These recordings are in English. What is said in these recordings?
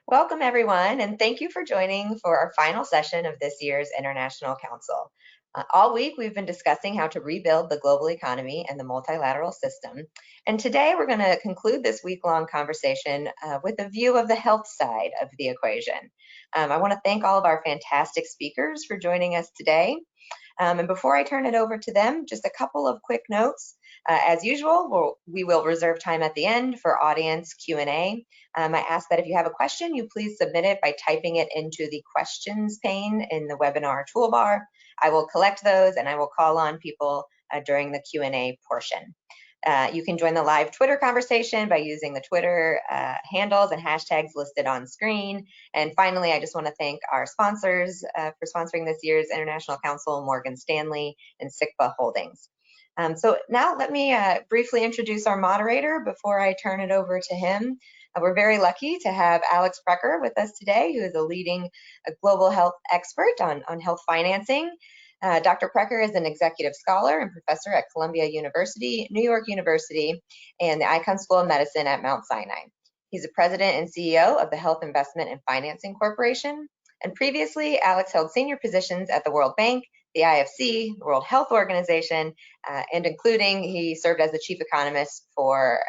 Welcome, everyone, and thank you for joining for our final session of this year's International Council. All week, we've been discussing how to rebuild the global economy and the multilateral system. And today, we're going to conclude this week-long conversation with a view of the health side of the equation. I want to thank all of our fantastic speakers for joining us today. And before I turn it over to them, just a couple of quick notes. As usual, we will reserve time at the end for audience Q&A. I ask that if you have a question, you please submit it by typing it into the questions pane in the webinar toolbar. I will collect those and I will call on people during the Q&A portion. You can join the live Twitter conversation by using the Twitter handles and hashtags listed on screen. And finally, I just want to thank our sponsors for sponsoring this year's International Council, Morgan Stanley and SICPA Holdings. So now let me briefly introduce our moderator before I turn it over to him. We're very lucky to have Alex Preker with us today, who is a leading global health expert on health financing. Dr. Preker is an executive scholar and professor at Columbia University, New York University, and the Icahn School of Medicine at Mount Sinai. He's the president and CEO of the Health Investment and Financing Corporation. And previously, Alex held senior positions at the World Bank, the IFC, the World Health Organization, and including he served as the chief economist for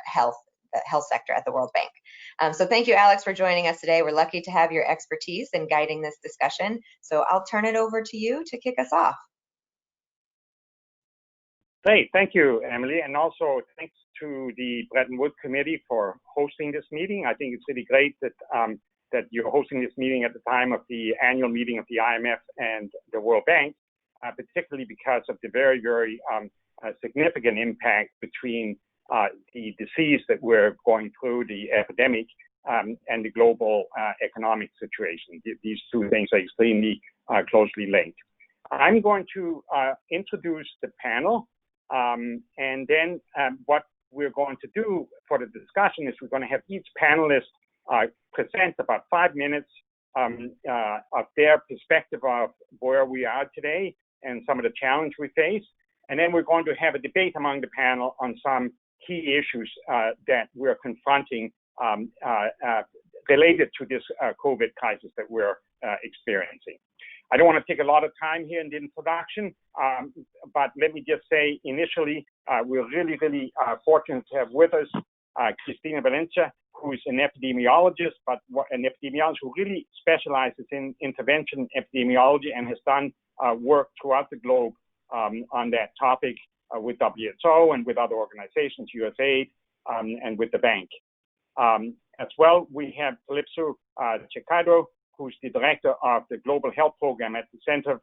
the health sector at the World Bank. So thank you, Alex, for joining us today. We're lucky to have your expertise in guiding this discussion. So I'll turn it over to you to kick us off. Great, thank you, Emily, and also thanks to the Bretton Woods Committee for hosting this meeting. I think it's really great that that you're hosting this meeting at the time of the annual meeting of the IMF and the World Bank, particularly because of the very, very significant impact between the disease that we're going through, the epidemic, and the global economic situation. These two things are extremely closely linked. I'm going to introduce the panel, and then what we're going to do for the discussion is we're going to have each panelist present about 5 minutes of their perspective of where we are today and some of the challenge we face. And then we're going to have a debate among the panel on some key issues that we're confronting related to this COVID crisis that we're experiencing. I don't want to take a lot of time here in the introduction, but let me just say initially, we're really, really fortunate to have with us Cristina Valencia, who is an epidemiologist, but an epidemiologist who really specializes in intervention epidemiology and has done work throughout the globe on that topic with WHO and with other organizations, USAID, and with the bank. As well, we have Kalipso Chalkidou, who's the director of the Global Health Program at the Center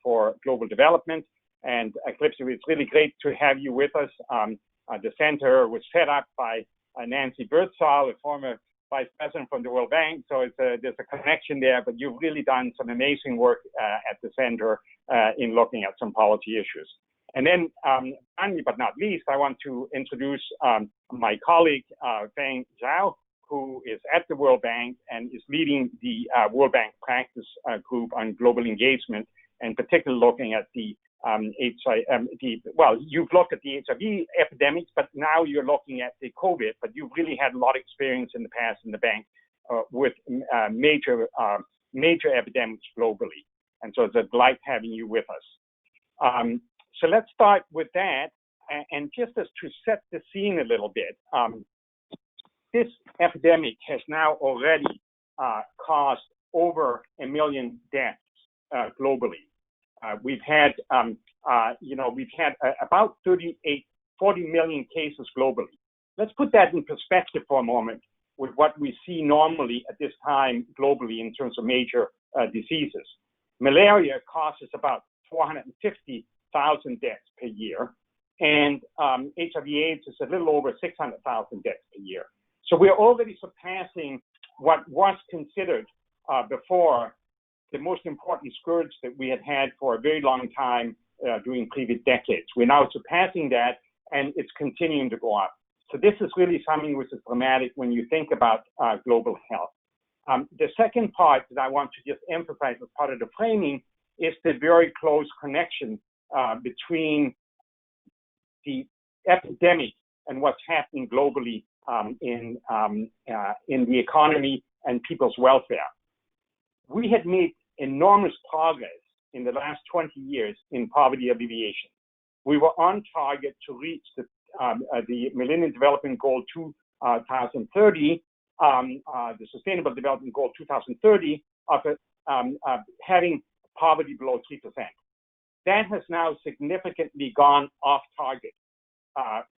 for Global Development. And Kalipso, it's really great to have you with us. The center was set up by Nancy Birdsall, a former vice president from the World Bank. So there's a connection there, but you've really done some amazing work at the center in looking at some policy issues. And then, finally, but not least, I want to introduce my colleague, Feng Zhao, who is at the World Bank and is leading the World Bank practice group on global engagement, and particularly looking at the well, you've looked at the HIV epidemics, but now you're looking at the COVID, but you've really had a lot of experience in the past in the bank with major epidemics globally. And so it's a delight having you with us. So let's start with that. And just as to set the scene a little bit, this epidemic has now already caused over 1 million deaths globally. We've had, about 40 million cases globally. Let's put that in perspective for a moment with what we see normally at this time globally in terms of major diseases. Malaria causes about 450,000 deaths per year, and HIV/AIDS is a little over 600,000 deaths per year. So we're already surpassing what was considered before the most important scourge that we had for a very long time during previous decades. We're now surpassing that, and it's continuing to go up. So this is really something which is dramatic when you think about global health. The second part that I want to just emphasize as part of the framing is the very close connection between the epidemic and what's happening globally in the economy and people's welfare. We had made enormous progress in the last 20 years in poverty alleviation. We were on target to reach the Millennium Development Goal 2030, the Sustainable Development Goal 2030 of having poverty below 3%. That has now significantly gone off target.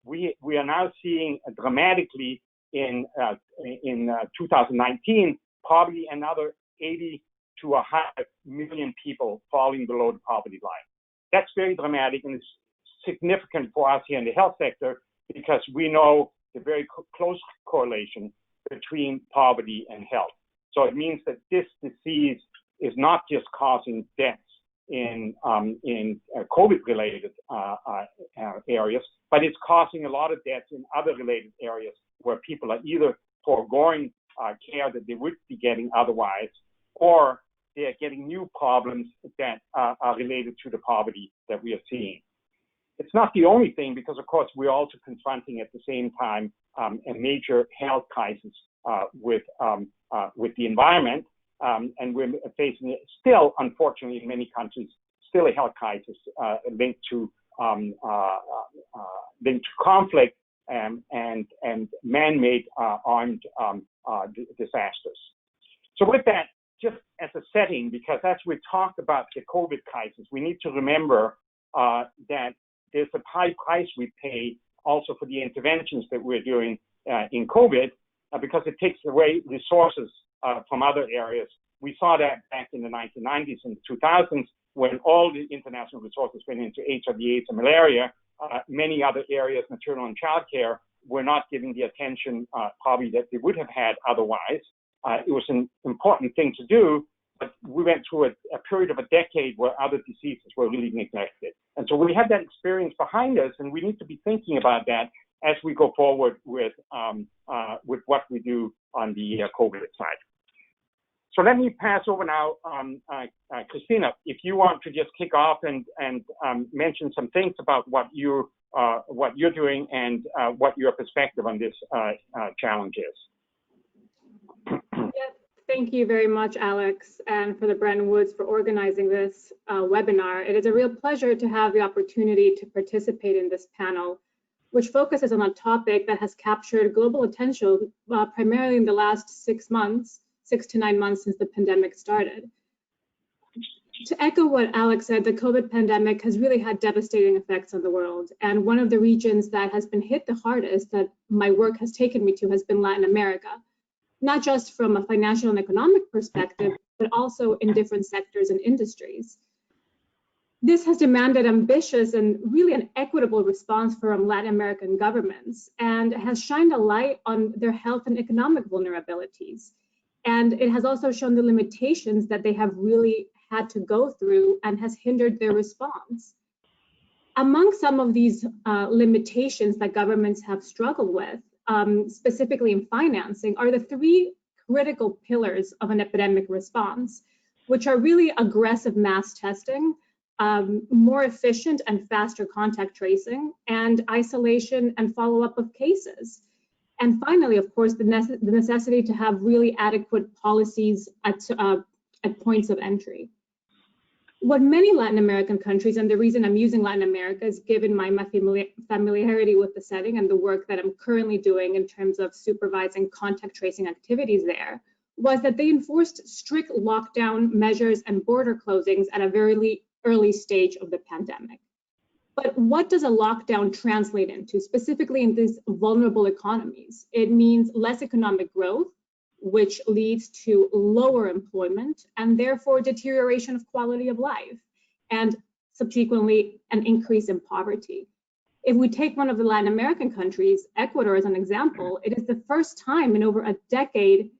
We are now seeing dramatically in 2019 probably another 80 to 100 million people falling below the poverty line. That's very dramatic, and it's significant for us here in the health sector because we know the very close correlation between poverty and health. So it means that this disease is not just causing deaths in COVID-related areas, but it's causing a lot of deaths in other related areas where people are either foregoing care that they would be getting otherwise, or they are getting new problems that are related to the poverty that we are seeing. It's not the only thing, because of course we're also confronting at the same time a major health crisis with the environment, and we're facing still, unfortunately, in many countries, still a health crisis linked to conflict and man-made armed disasters. So with that, just as a setting, because as we talked about the COVID crisis, we need to remember that there's a high price we pay also for the interventions that we're doing in COVID, because it takes away resources from other areas. We saw that back in the 1990s and 2000s when all the international resources went into HIV/AIDS and malaria. Many other areas, maternal and child care, were not given the attention probably that they would have had otherwise. It was an important thing to do, but we went through a period of a decade where other diseases were really neglected. And so we have that experience behind us, and we need to be thinking about that as we go forward with what we do on the COVID side. So let me pass over now, Cristina, if you want to just kick off and mention some things about what you're doing and what your perspective on this challenge is. Yes, thank you very much, Alex, and for the Bretton Woods for organizing this webinar. It is a real pleasure to have the opportunity to participate in this panel, which focuses on a topic that has captured global attention primarily in the last 6 to 9 months since the pandemic started. To echo what Alex said, the COVID pandemic has really had devastating effects on the world. And one of the regions that has been hit the hardest that my work has taken me to has been Latin America, not just from a financial and economic perspective, but also in different sectors and industries. This has demanded ambitious and really an equitable response from Latin American governments, and has shined a light on their health and economic vulnerabilities. And it has also shown the limitations that they have really had to go through and has hindered their response. Among some of these limitations that governments have struggled with, specifically in financing, are the 3 critical pillars of an epidemic response, which are really aggressive mass testing, more efficient and faster contact tracing, and isolation and follow-up of cases. And finally, of course, the necessity to have really adequate policies at points of entry. What many Latin American countries, and the reason I'm using Latin America is given my familiarity with the setting and the work that I'm currently doing in terms of supervising contact tracing activities there, was that they enforced strict lockdown measures and border closings at a very early stage of the pandemic. But what does a lockdown translate into, specifically in these vulnerable economies? It means less economic growth, which leads to lower employment and therefore deterioration of quality of life, and subsequently an increase in poverty. If we take one of the Latin American countries, Ecuador as an example, it is the first time in over a decade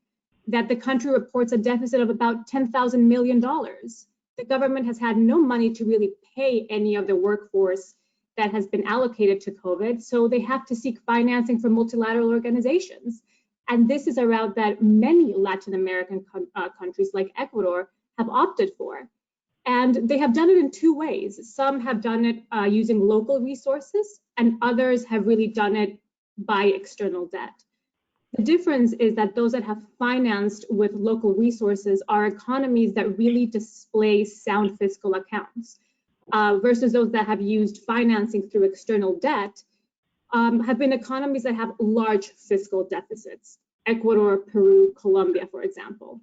that the country reports a deficit of about $10,000 million. The government has had no money to really pay any of the workforce that has been allocated to COVID, so they have to seek financing from multilateral organizations. And this is a route that many Latin American countries like Ecuador have opted for. And they have done it in 2 ways. Some have done it using local resources, and others have really done it by external debt. The difference is that those that have financed with local resources are economies that really display sound fiscal accounts, versus those that have used financing through external debt have been economies that have large fiscal deficits. Ecuador, Peru, Colombia, for example.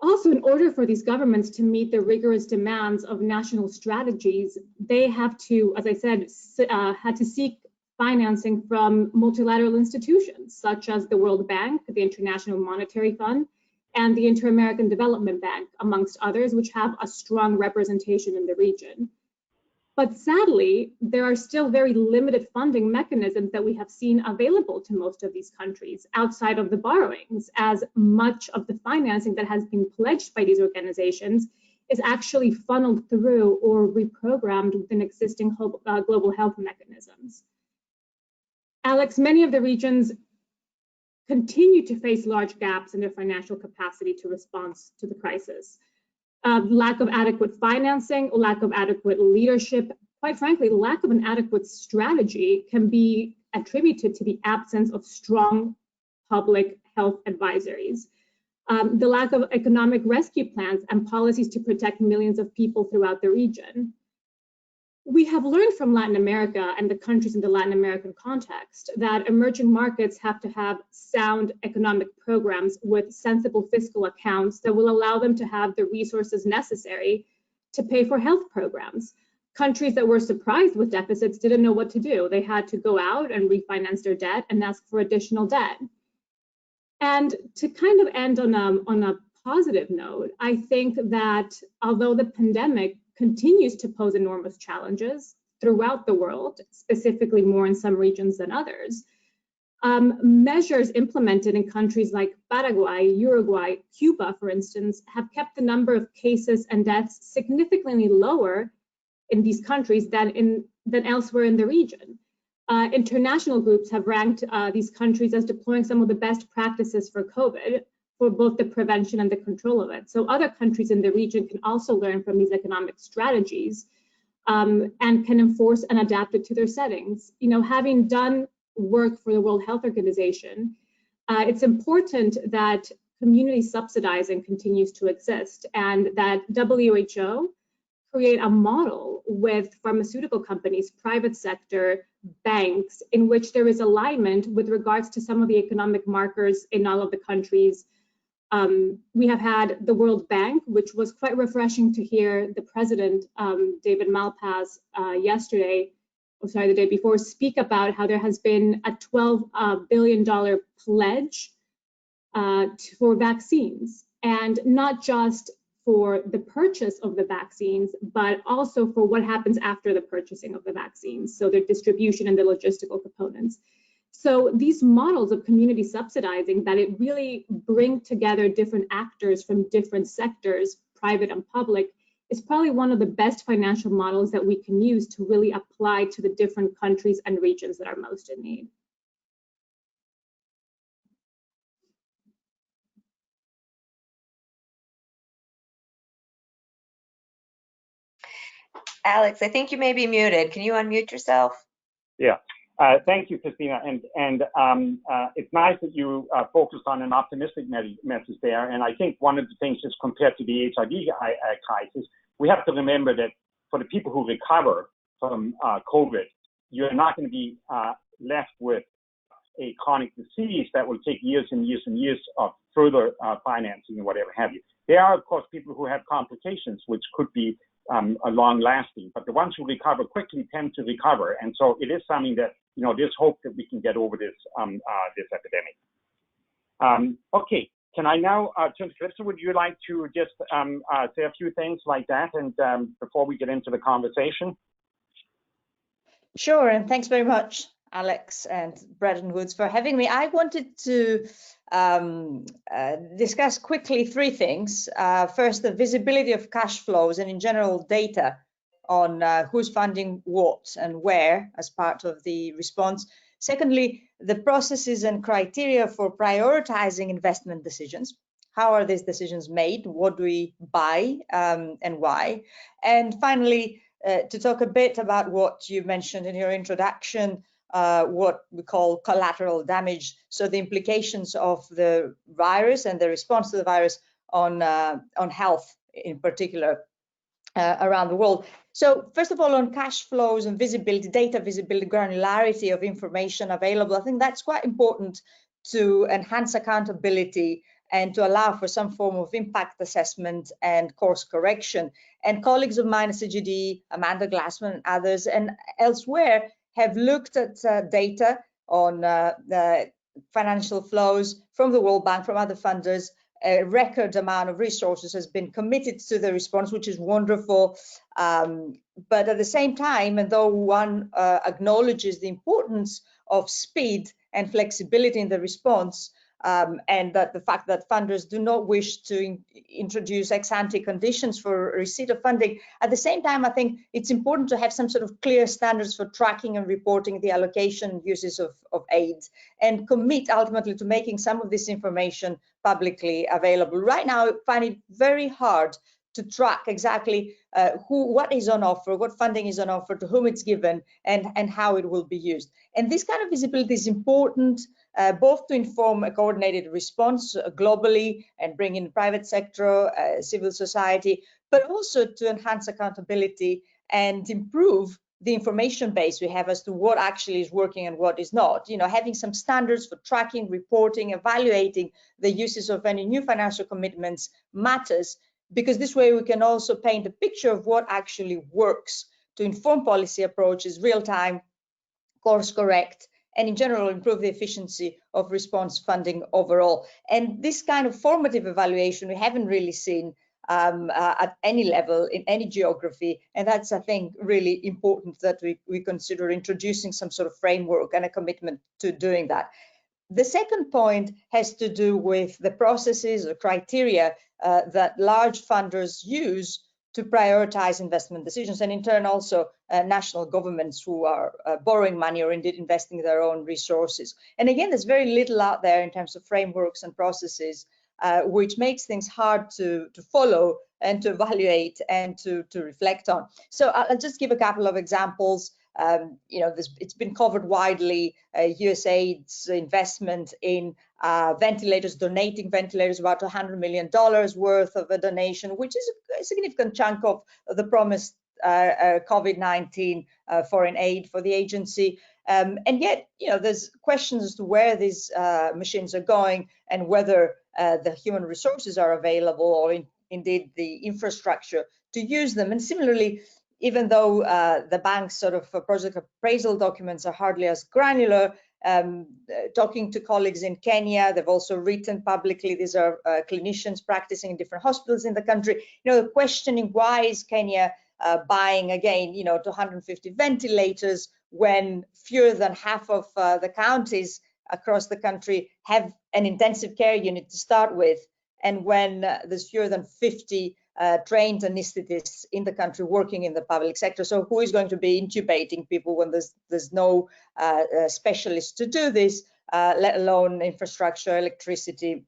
Also, in order for these governments to meet the rigorous demands of national strategies, they have to, as I said, had to seek financing from multilateral institutions such as the World Bank, the International Monetary Fund, and the Inter-American Development Bank, amongst others, which have a strong representation in the region. But sadly, there are still very limited funding mechanisms that we have seen available to most of these countries outside of the borrowings, as much of the financing that has been pledged by these organizations is actually funneled through or reprogrammed within existing global health mechanisms. Alex, many of the regions continue to face large gaps in their financial capacity to respond to the crisis. Lack of adequate financing, lack of adequate leadership, quite frankly, lack of an adequate strategy can be attributed to the absence of strong public health advisories. The lack of economic rescue plans and policies to protect millions of people throughout the region. We have learned from Latin America and the countries in the Latin American context that emerging markets have to have sound economic programs with sensible fiscal accounts that will allow them to have the resources necessary to pay for health programs. Countries that were surprised with deficits didn't know what to do. They had to go out and refinance their debt and ask for additional debt. And to kind of end on a positive note, I think that although the pandemic continues to pose enormous challenges throughout the world, specifically more in some regions than others, measures implemented in countries like Paraguay, Uruguay, Cuba, for instance, have kept the number of cases and deaths significantly lower in these countries than elsewhere in the region. International groups have ranked these countries as deploying some of the best practices for COVID, for both the prevention and the control of it. So other countries in the region can also learn from these economic strategies and can enforce and adapt it to their settings. You know, having done work for the World Health Organization, it's important that community subsidizing continues to exist and that WHO create a model with pharmaceutical companies, private sector, banks, in which there is alignment with regards to some of the economic markers in all of the countries. We have had the World Bank, which was quite refreshing to hear the president, David Malpass, the day before, speak about how there has been a $12 billion pledge for vaccines, and not just for the purchase of the vaccines, but also for what happens after the purchasing of the vaccines, so their distribution and the logistical components. So these models of community subsidizing, that it really bring together different actors from different sectors, private and public, is probably one of the best financial models that we can use to really apply to the different countries and regions that are most in need. Alex, I think you may be muted. Can you unmute yourself? Yeah. Thank you, Cristina. And it's nice that you focused on an optimistic message there. And I think one of the things is compared to the HIV crisis, we have to remember that for the people who recover from COVID, you're not going to be left with a chronic disease that will take years and years and years of further financing and whatever have you. There are, of course, people who have complications, which could be long-lasting, but the ones who recover quickly tend to recover. And so it is something that, you know, there's hope that we can get over this this epidemic. Okay, can I now turn to Kalipso? Would you like to just say a few things like that, and before we get into the conversation? Sure, and thanks very much, Alex and Bretton Woods, for having me. I wanted to discuss quickly three things. First, the visibility of cash flows and in general data on who's funding what and where as part of the response. Secondly, the processes and criteria for prioritizing investment decisions. How are these decisions made? What do we buy and why? And finally, to talk a bit about what you mentioned in your introduction what we call collateral damage, so the implications of the virus and the response to the virus on health in particular around the world. So first of all, on cash flows and visibility, data visibility, granularity of information available, I think that's quite important to enhance accountability and to allow for some form of impact assessment and course correction. And colleagues of mine at CGD, Amanda Glassman and others and elsewhere have looked at data on the financial flows from the World Bank, from other funders. A record amount of resources has been committed to the response, which is wonderful. But at the same time, and though one acknowledges the importance of speed and flexibility in the response, and that the fact that funders do not wish to introduce ex-ante conditions for receipt of funding, at the same time, I think it's important to have some sort of clear standards for tracking and reporting the allocation uses of aid, and commit ultimately to making some of this information publicly available. Right now, I find it very hard to track exactly what is on offer, what funding is on offer, to whom it's given, and how it will be used. And this kind of visibility is important, both to inform a coordinated response globally and bring in private sector, civil society, but also to enhance accountability and improve the information base we have as to what actually is working and what is not. You know, having some standards for tracking, reporting, evaluating the uses of any new financial commitments matters, because this way we can also paint a picture of what actually works to inform policy approaches, real-time, course correct, and in general improve the efficiency of response funding overall. And this kind of formative evaluation we haven't really seen at any level in any geography, and that's, I think, really important that we consider introducing some sort of framework and a commitment to doing that. The second point has to do with the processes or criteria that large funders use to prioritize investment decisions, and in turn also national governments who are borrowing money or indeed investing their own resources. And again, there's very little out there in terms of frameworks and processes, which makes things hard to follow and to evaluate and to reflect on. So I'll just give a couple of examples. You know, it's been covered widely. USAID's investment in ventilators, donating ventilators, about $100 million worth of a donation, which is a significant chunk of the promised COVID-19 foreign aid for the agency. And yet, you know, there's questions as to where these machines are going and whether the human resources are available or indeed the infrastructure to use them. And similarly, even though the bank's sort of project appraisal documents are hardly as granular, talking to colleagues in Kenya, they've also written publicly, these are clinicians practicing in different hospitals in the country, you know, questioning why is Kenya buying again, you know, 250 ventilators when fewer than half of the counties across the country have an intensive care unit to start with, and when there's fewer than 50 trained anesthetists in the country working in the public sector. So who is going to be intubating people when there's no specialists to do this, let alone infrastructure, electricity,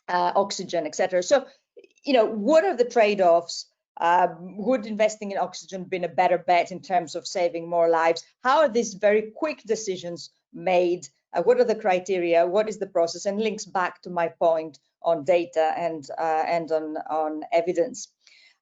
oxygen, etc. So, you know, what are the trade-offs? Would investing in oxygen been a better bet in terms of saving more lives? How are these very quick decisions made? What are the criteria? What is the process? And links back to my point on data and on evidence.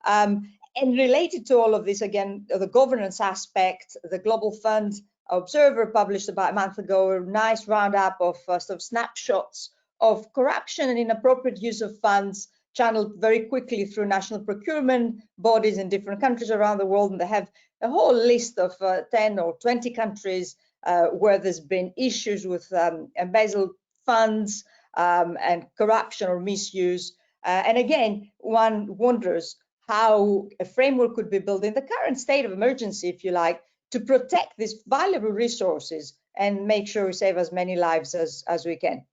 And related to all of this, again, the governance aspect, the Global Fund Observer published about a month ago a nice roundup of sort of snapshots of corruption and inappropriate use of funds channeled very quickly through national procurement bodies in different countries around the world. And they have a whole list of 10 or 20 countries where there's been issues with embezzled funds and corruption or misuse. And again, one wonders how a framework could be built in the current state of emergency, if you like, to protect these valuable resources and make sure we save as many lives as we can.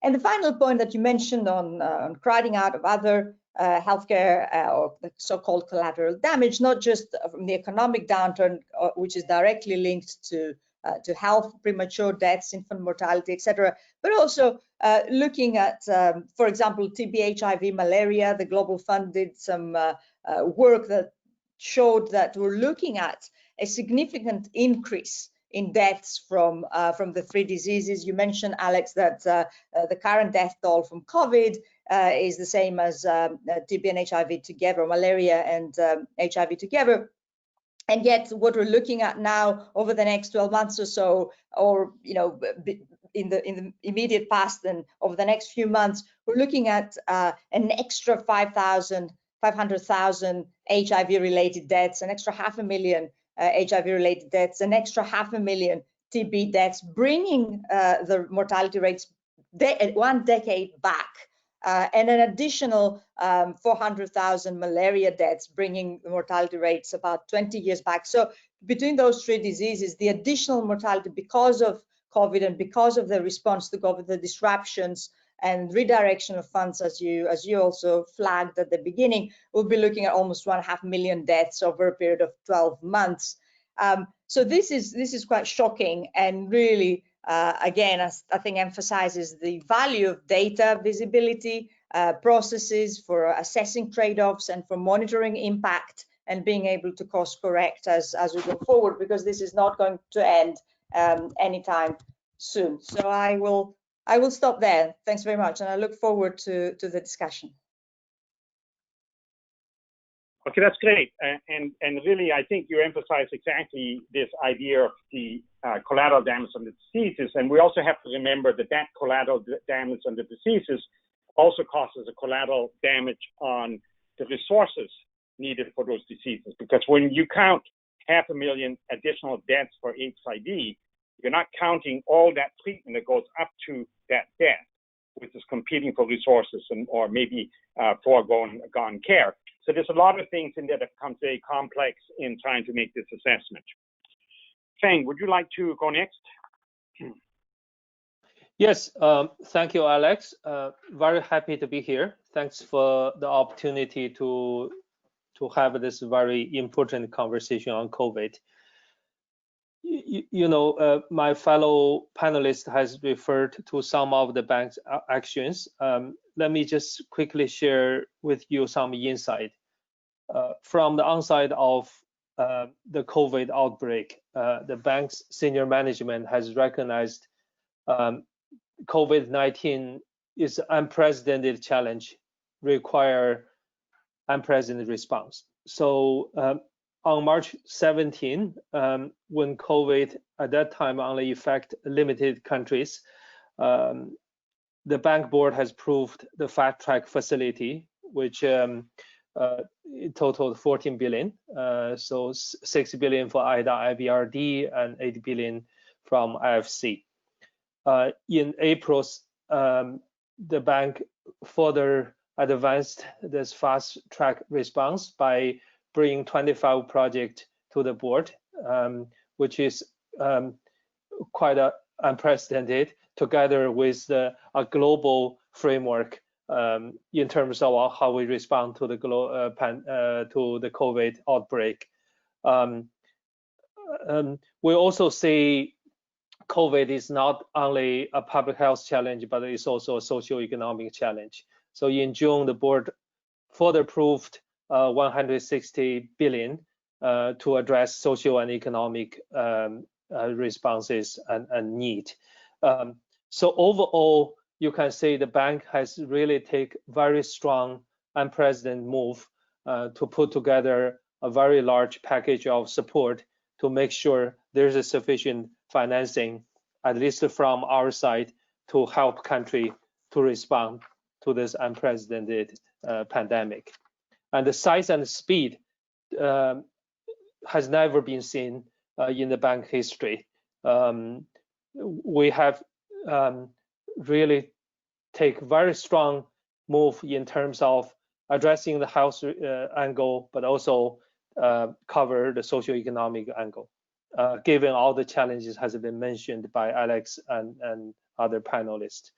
And the final point that you mentioned on crowding out of other healthcare or the so-called collateral damage, not just from the economic downturn, which is directly linked to health, premature deaths, infant mortality, etc., but also looking at, for example, TB, HIV, malaria. The Global Fund did some work that showed that we're looking at a significant increase in deaths from the three diseases. You mentioned, Alex, that the current death toll from COVID is the same as TB and HIV together, malaria and HIV together. And yet what we're looking at now over the next 12 months or so, or in the immediate past and over the next few months, we're looking at an extra 500,000 HIV-related deaths, an extra 500,000 HIV-related deaths, an extra 500,000 TB deaths, bringing the mortality rates 1 decade back. And an additional 400,000 malaria deaths, bringing the mortality rates about 20 years back. So between those three diseases, the additional mortality because of COVID and because of the response to COVID, the disruptions and redirection of funds, as you also flagged at the beginning, we'll be looking at almost 1.5 million deaths over a period of 12 months. So this is quite shocking, and really, again, I think emphasizes the value of data visibility, processes for assessing trade-offs and for monitoring impact and being able to course correct as we go forward, because this is not going to end anytime soon. So I will stop there. Thanks very much, and I look forward to the discussion. Okay, that's great. And really, I think you emphasize exactly this idea of the collateral damage on the diseases. And we also have to remember that that collateral damage on the diseases also causes a collateral damage on the resources needed for those diseases. Because when you count 500,000 additional deaths for HIV, you're not counting all that treatment that goes up to that death, which is competing for resources or maybe foregone care. So there's a lot of things in there that becomes very complex in trying to make this assessment. Feng, would you like to go next? Yes, thank you, Alex. Very happy to be here. Thanks for the opportunity to have this very important conversation on COVID. My fellow panelist has referred to some of the bank's actions. Let me just quickly share with you some insight. From the onset of the COVID outbreak, the bank's senior management has recognized COVID-19 is an unprecedented challenge, require unprecedented response. So on March 17, when COVID at that time only affected limited countries, the bank board has approved the fast track facility, which it totaled 14 billion. So 6 billion for IDA IBRD and 8 billion from IFC. In April, the bank further advanced this fast track response by bringing 25 projects to the board, which is quite unprecedented, together with a global framework in terms of how we respond to the COVID outbreak. We also see COVID is not only a public health challenge, but it's also a socio-economic challenge. So in June, the board further approved 160 billion to address social and economic responses and need. So overall, you can say the bank has really taken very strong, unprecedented move to put together a very large package of support to make sure there's a sufficient financing, at least from our side, to help country to respond to this unprecedented pandemic. And the size and speed has never been seen in the bank history. We have really take very strong move in terms of addressing the health angle, but also cover the socio-economic angle, given all the challenges has been mentioned by Alex and other panelists.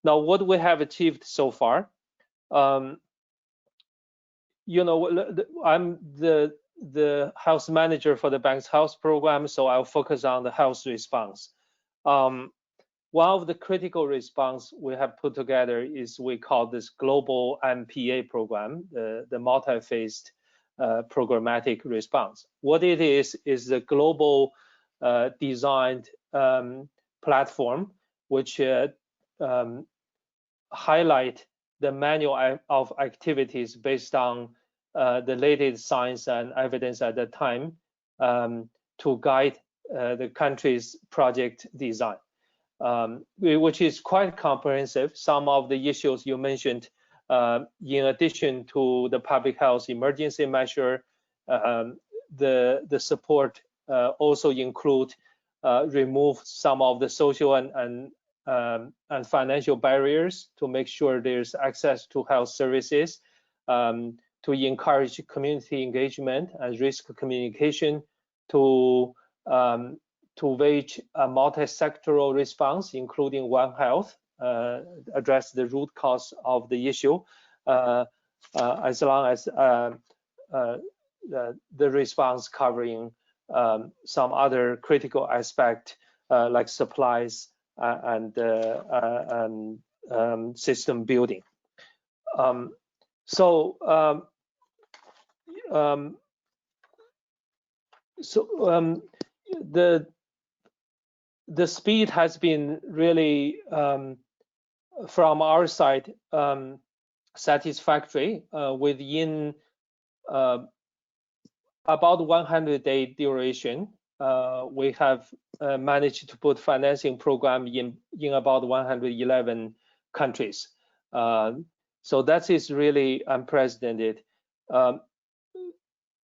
Now, what we have achieved so far, I'm the health manager for the bank's health program, so I'll focus on the health response. One of the critical response we have put together is we call this global MPA program, the multi-phased programmatic response. What it is a global designed platform, which highlight the manual of activities based on the latest science and evidence at the time to guide the country's project design, which is quite comprehensive. Some of the issues you mentioned, in addition to the public health emergency measure, the support also include remove some of the social and financial barriers to make sure there's access to health services, to encourage community engagement and risk communication, to wage a multi-sectoral response, including One Health, address the root cause of the issue, as long as the response covering some other critical aspect like supplies and system building. The speed has been really from our side satisfactory. Within about 100-day duration, we have managed to put financing program in about 111 countries. So that is really unprecedented.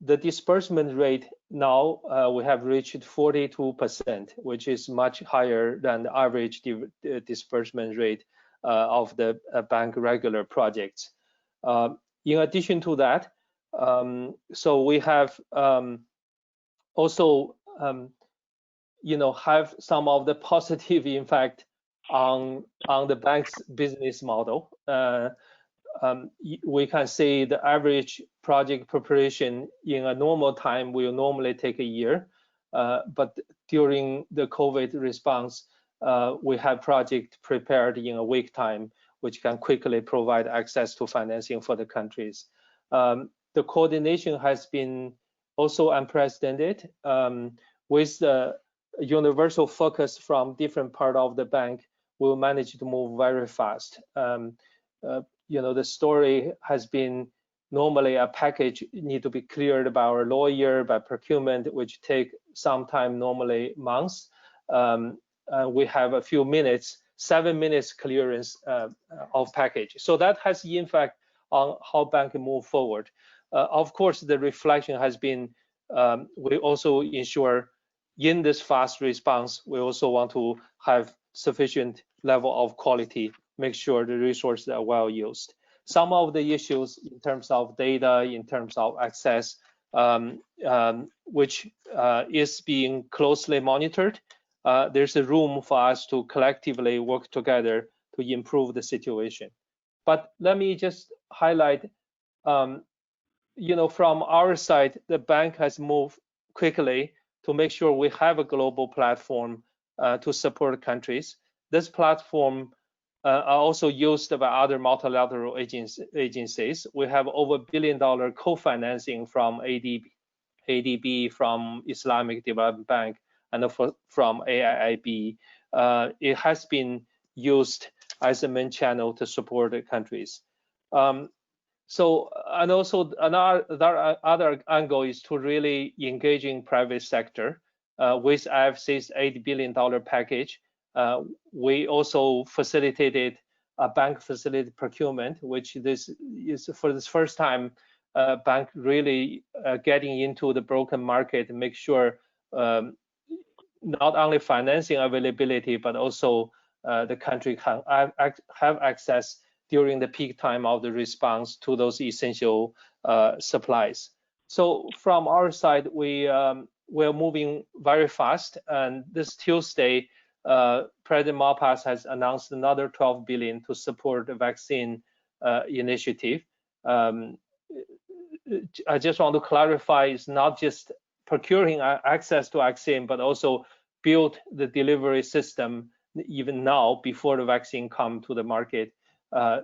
The disbursement rate now, we have reached 42%, which is much higher than the average disbursement rate of the bank regular projects. In addition to that, so we have also have some of the positive impact on the bank's business model. We can say the average project preparation in a normal time will normally take a year, but during the COVID response, we have project prepared in a week time, which can quickly provide access to financing for the countries. The coordination has been also unprecedented, with the universal focus from different part of the bank. We'll manage to move very fast. The story has been normally a package need to be cleared by our lawyer, by procurement, which take some time, normally months. We have a few minutes, 7 minutes clearance of package. So that has the impact on how bank can move forward. Of course, the reflection has been, we also ensure in this fast response, we also want to have sufficient level of quality, make sure the resources are well used. Some of the issues in terms of data, in terms of access, which is being closely monitored, there's a room for us to collectively work together to improve the situation. But let me just highlight, from our side, the bank has moved quickly to make sure we have a global platform to support countries. This platform are also used by other multilateral agencies. We have over $1 billion co-financing from ADB, from Islamic Development Bank, and from AIIB. It has been used as a main channel to support the countries. And also another other angle is to really engaging private sector with IFC's $8 billion package. We also facilitated a bank facility procurement, which this is for the first time bank really getting into the broken market and make sure not only financing availability, but also the country can have access during the peak time of the response to those essential supplies. So from our side, we're moving very fast, and this Tuesday, President Malpass has announced another $12 billion to support the vaccine initiative. I just want to clarify, it's not just procuring access to vaccine, but also build the delivery system even now before the vaccine come to the market,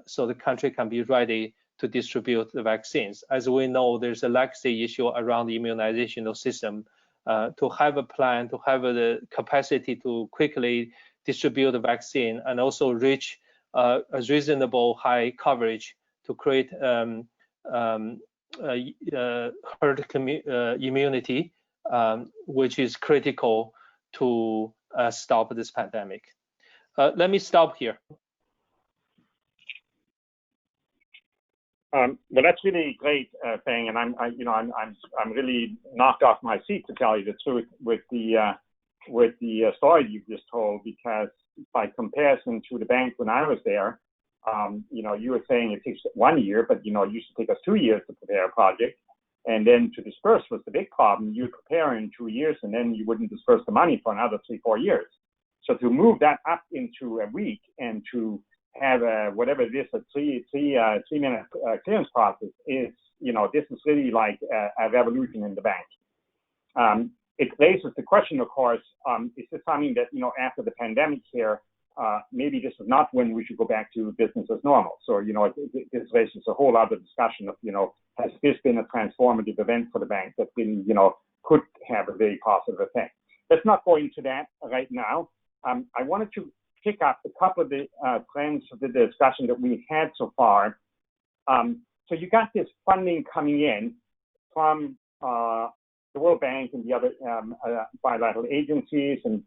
so the country can be ready to distribute the vaccines. As we know, there's a legacy issue around the immunization system to have a plan, to have the capacity to quickly distribute the vaccine and also reach a reasonable high coverage to create herd immunity, which is critical to stop this pandemic. Let me stop here. Well, that's really great, Feng, and I'm really knocked off my seat, to tell you the truth, with the story you just told, because by comparison to the bank when I was there, you were saying it takes 1 year, but it used to take us 2 years to prepare a project, and then to disperse was the big problem. You prepare in 2 years, and then you wouldn't disperse the money for another 3-4 years. So to move that up into a week and to have a 3-minute clearance process is, this is really like a revolution in the bank. It raises the question, of course, is this something that, after the pandemic here, maybe this is not when we should go back to business as normal. So, this raises a whole other discussion of, has this been a transformative event for the bank that really, could have a very positive effect. Let's not go into that right now. I wanted to pick up a couple of the trends of the discussion that we've had so far. So you got this funding coming in from the World Bank and the other bilateral agencies and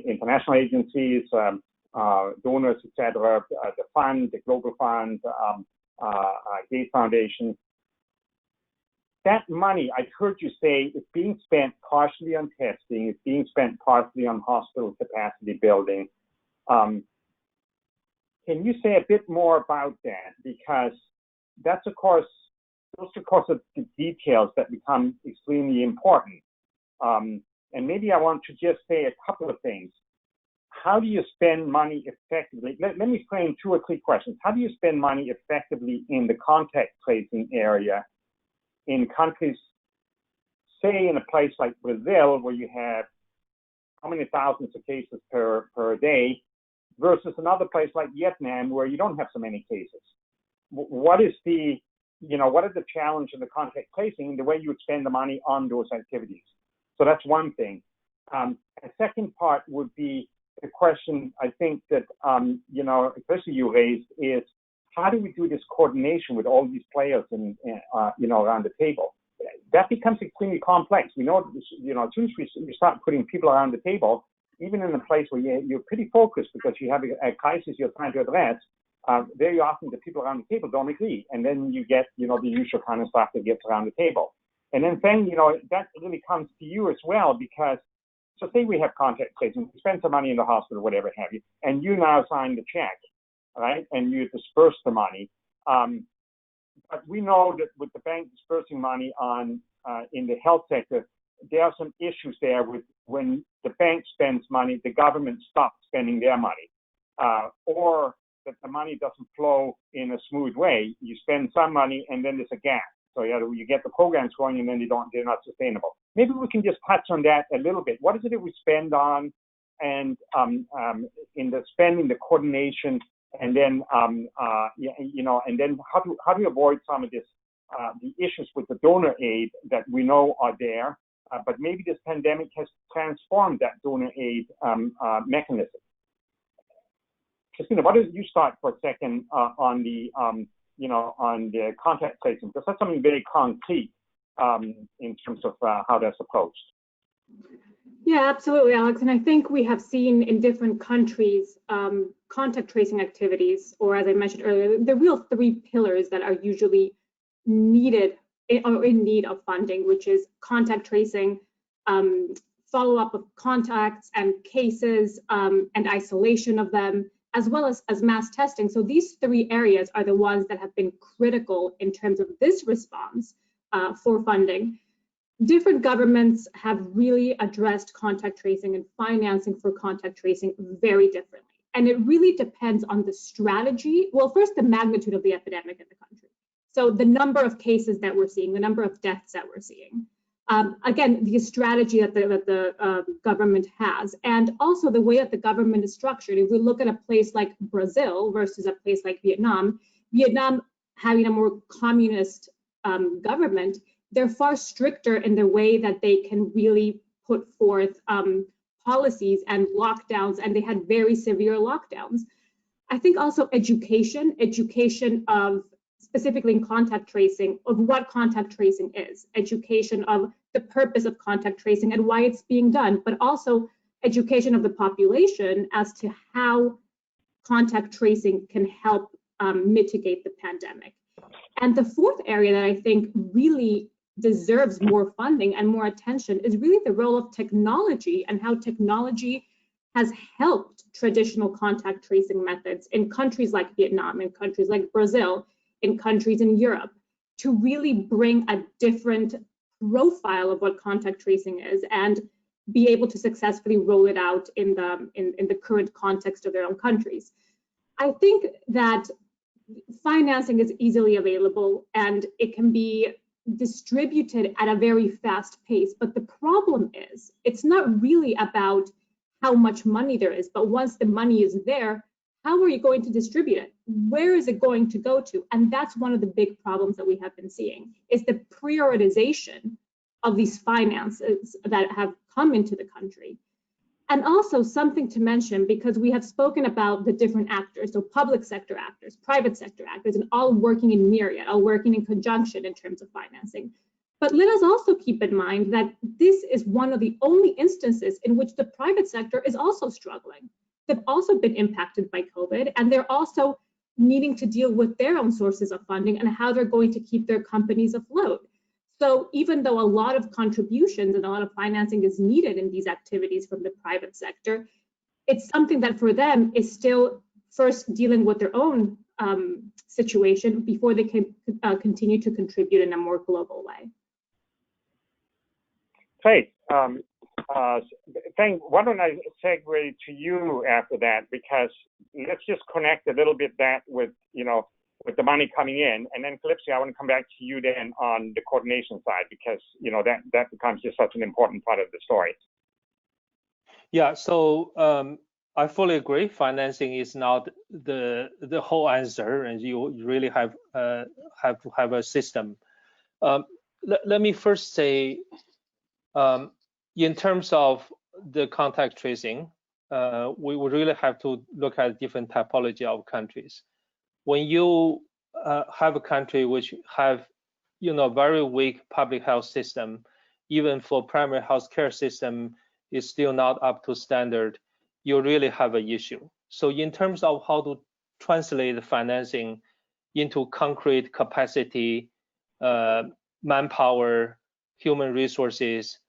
international agencies, donors, etc., the fund, the Global Fund, Gates Foundation. That money, I heard you say, is being spent partially on testing, it's being spent partially on hospital capacity building. Can you say a bit more about that? Because that's, of course, those are, of course, the details that become extremely important. And maybe I want to just say a couple of things. How do you spend money effectively? Let me frame 2 or 3 questions. How do you spend money effectively in the contact tracing area in countries, say in a place like Brazil, where you have how many thousands of cases per day, versus another place like Vietnam, where you don't have so many cases? What is the, what is the challenge in the contact tracing, the way you would spend the money on those activities? So that's one thing. A second part would be the question, I think that, especially you raised, is how do we do this coordination with all these players and, around the table? That becomes extremely complex. We know, as soon as we start putting people around the table, even in a place where you're pretty focused because you have a crisis you're trying to address, very often the people around the table don't agree. And then you get, the usual kind of stuff that gets around the table. And then Feng, that really comes to you as well, because, so say we have contact tracing, we spend some money in the hospital, whatever have you, and you now sign the check, right? And you disperse the money. But we know that with the bank dispersing money on in the health sector, there are some issues there with when the bank spends money, the government stops spending their money, or that the money doesn't flow in a smooth way. You spend some money and then there's a gap. So you get the programs going and then they're not sustainable. Maybe we can just touch on that a little bit. What is it that we spend on, and in the spending, the coordination, and then and then how do you avoid some of this the issues with the donor aid that we know are there, but maybe this pandemic has transformed that donor aid mechanism. Cristina, why don't you start for a second on the on the contact tracing, because that's something very concrete in terms of how that's approached. Yeah, absolutely, Alex. And I think we have seen in different countries contact tracing activities, or as I mentioned earlier, the real 3 pillars that are usually needed or in need of funding, which is contact tracing, follow-up of contacts and cases, and isolation of them, as well as mass testing. So these 3 areas are the ones that have been critical in terms of this response for funding. Different governments have really addressed contact tracing and financing for contact tracing very differently. And it really depends on the strategy. Well, first, the magnitude of the epidemic in the country. So the number of cases that we're seeing, the number of deaths that we're seeing. Again, the strategy that the government has, and also the way that the government is structured. If we look at a place like Brazil versus a place like Vietnam, Vietnam having a more communist government they're far stricter in the way that they can really put forth policies and lockdowns, and they had very severe lockdowns. I think also education of, specifically in contact tracing, of what contact tracing is, education of the purpose of contact tracing and why it's being done, but also education of the population as to how contact tracing can help mitigate the pandemic. And the fourth area that I think really deserves more funding and more attention is really the role of technology and how technology has helped traditional contact tracing methods in countries like Vietnam, in countries like Brazil, in countries in Europe, to really bring a different profile of what contact tracing is and be able to successfully roll it out in the current context of their own countries. I think that financing is easily available and it can be distributed at a very fast pace. But the problem is, it's not really about how much money there is, but once the money is there, how are you going to distribute it? Where is it going to go to? And that's one of the big problems that we have been seeing, is the prioritization of these finances that have come into the country. And also something to mention, because we have spoken about the different actors, so public sector actors, private sector actors, and all working in myriad, all working in conjunction in terms of financing. But let us also keep in mind that this is one of the only instances in which the private sector is also struggling. They've also been impacted by COVID, and they're also needing to deal with their own sources of funding and how they're going to keep their companies afloat. So even though a lot of contributions and a lot of financing is needed in these activities from the private sector, it's something that for them is still first dealing with their own situation before they can continue to contribute in a more global way. Great. Feng, why don't I segue to you after that, because let's just connect a little bit that with, with the money coming in, and then Kalipso, I want to come back to you then on the coordination side, because that becomes just such an important part of the story. Yeah, so I fully agree. Financing is not the whole answer, and you really have to have a system. Let me first say, in terms of the contact tracing, we would really have to look at different typology of countries. When you have a country which have, very weak public health system, even for primary health care system is still not up to standard, you really have an issue. So in terms of how to translate the financing into concrete capacity, manpower, human resources,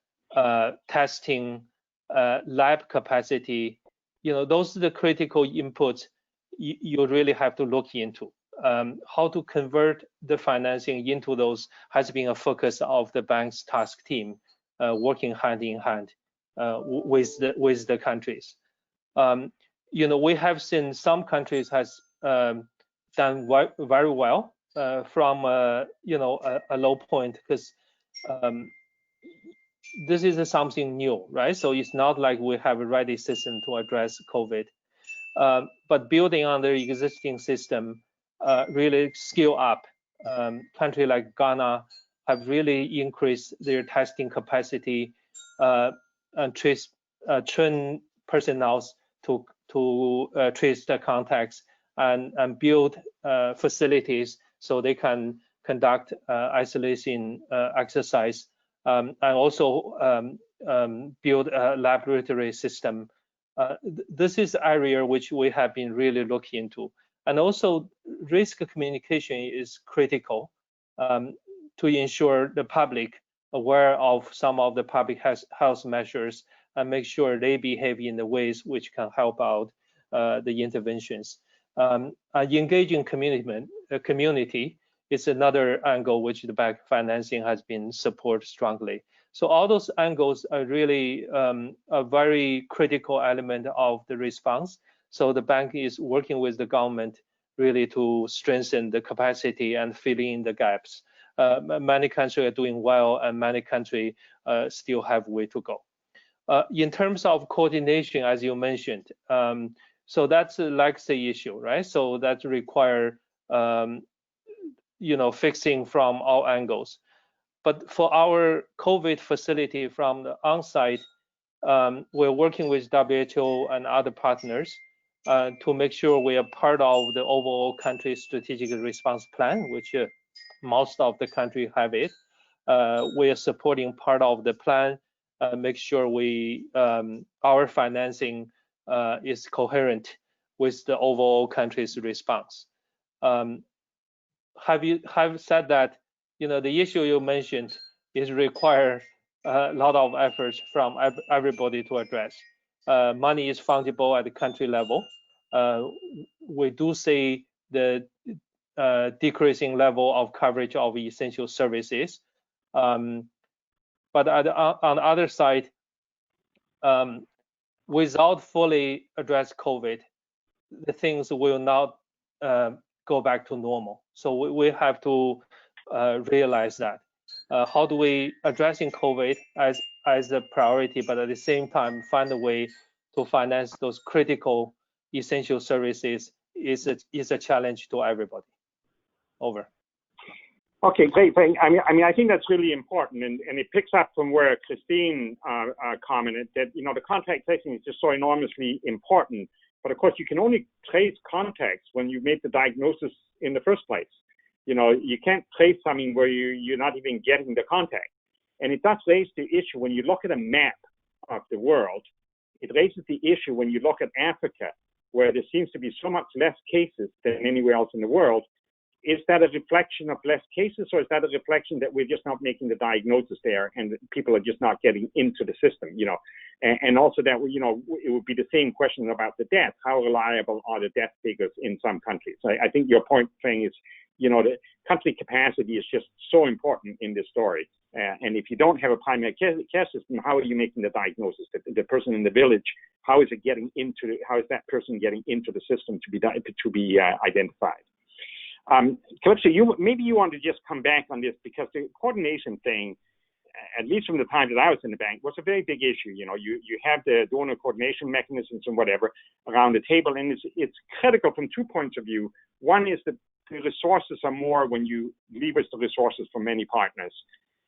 testing, lab capacity, those are the critical inputs you really have to look into. How to convert the financing into those has been a focus of the bank's task team, working hand in hand with the countries. We have seen some countries has done very well from a low point, because this is something new, right? So it's not like we have a ready system to address COVID. But building on the existing system, really scale up. Country like Ghana have really increased their testing capacity and train personnel to trace the contacts and build facilities so they can conduct isolation exercise, and also build a laboratory system. This is area which we have been really looking into. And also risk communication is critical to ensure the public aware of some of the public health measures and make sure they behave in the ways which can help out the interventions. Engaging community is another angle which the bank financing has been supported strongly. So all those angles are really a very critical element of the response. So the bank is working with the government really to strengthen the capacity and fill in the gaps. Many countries are doing well, and many countries still have way to go. In terms of coordination, as you mentioned, so that's a legacy issue, right? So that require fixing from all angles. But for our COVID facility from the on-site, we're working with WHO and other partners to make sure we are part of the overall country strategic response plan, which most of the country have it. We are supporting part of the plan, make sure our financing is coherent with the overall country's response. Have said that, the issue you mentioned is require a lot of efforts from everybody to address. Money is fungible at the country level. We do see the decreasing level of coverage of essential services. But on the other side, without fully address COVID, the things will not go back to normal. So we have to realize that. How do we addressing COVID as a priority, but at the same time find a way to finance those critical essential services is a challenge to everybody. Over. Okay, great. I think that's really important, and it picks up from where Christine commented that the contact tracing is just so enormously important. But of course, you can only trace contacts when you made the diagnosis in the first place. You can't trace something where you're not even getting the contact. And it does raise the issue when you look at a map of the world. It raises the issue when you look at Africa, where there seems to be so much less cases than anywhere else in the world. Is that a reflection of less cases, or is that a reflection that we're just not making the diagnosis there and people are just not getting into the system? And also that it would be the same question about the death. How reliable are the death figures in some countries? I think your point, Feng, is the country capacity is just so important in this story. And if you don't have a primary care system, how are you making the diagnosis? The person in the village, how is that person getting into the system to be identified? Kalipso, maybe you want to just come back on this, because the coordination thing, at least from the time that I was in the bank, was a very big issue. You have the donor coordination mechanisms and whatever around the table, and it's critical from 2 points of view. One is that the resources are more when you leverage the resources from many partners.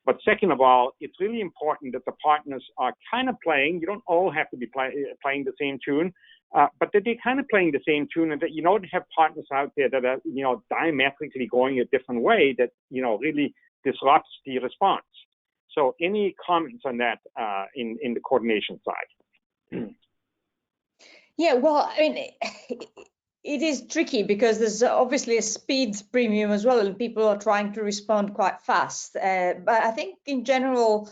But second of all, it's really important that the partners are kind of playing. You don't all have to be playing the same tune. But that they're kind of playing the same tune, and that you don't have partners out there that are diametrically going a different way that really disrupts the response. So any comments on that in the coordination side? Yeah, well, I mean, it is tricky because there's obviously a speed premium as well, and people are trying to respond quite fast. But I think in general,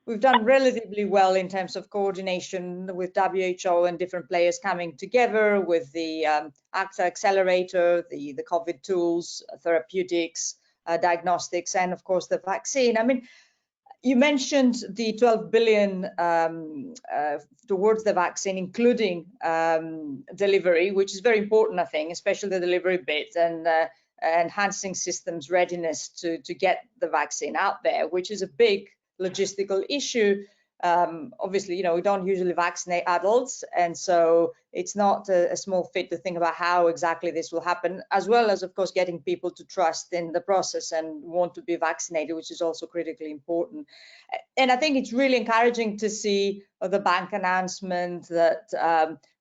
we've done relatively well in terms of coordination with WHO and different players coming together with the ACTA accelerator, the COVID tools, therapeutics, diagnostics, and of course the vaccine. I mean, you mentioned the 12 billion towards the vaccine, including delivery, which is very important, I think, especially the delivery bit, and enhancing systems readiness to get the vaccine out there, which is a big logistical issue. Obviously, we don't usually vaccinate adults, and so it's not a small feat to think about how exactly this will happen, as well as, of course, getting people to trust in the process and want to be vaccinated, which is also critically important. And I think it's really encouraging to see the bank announcement that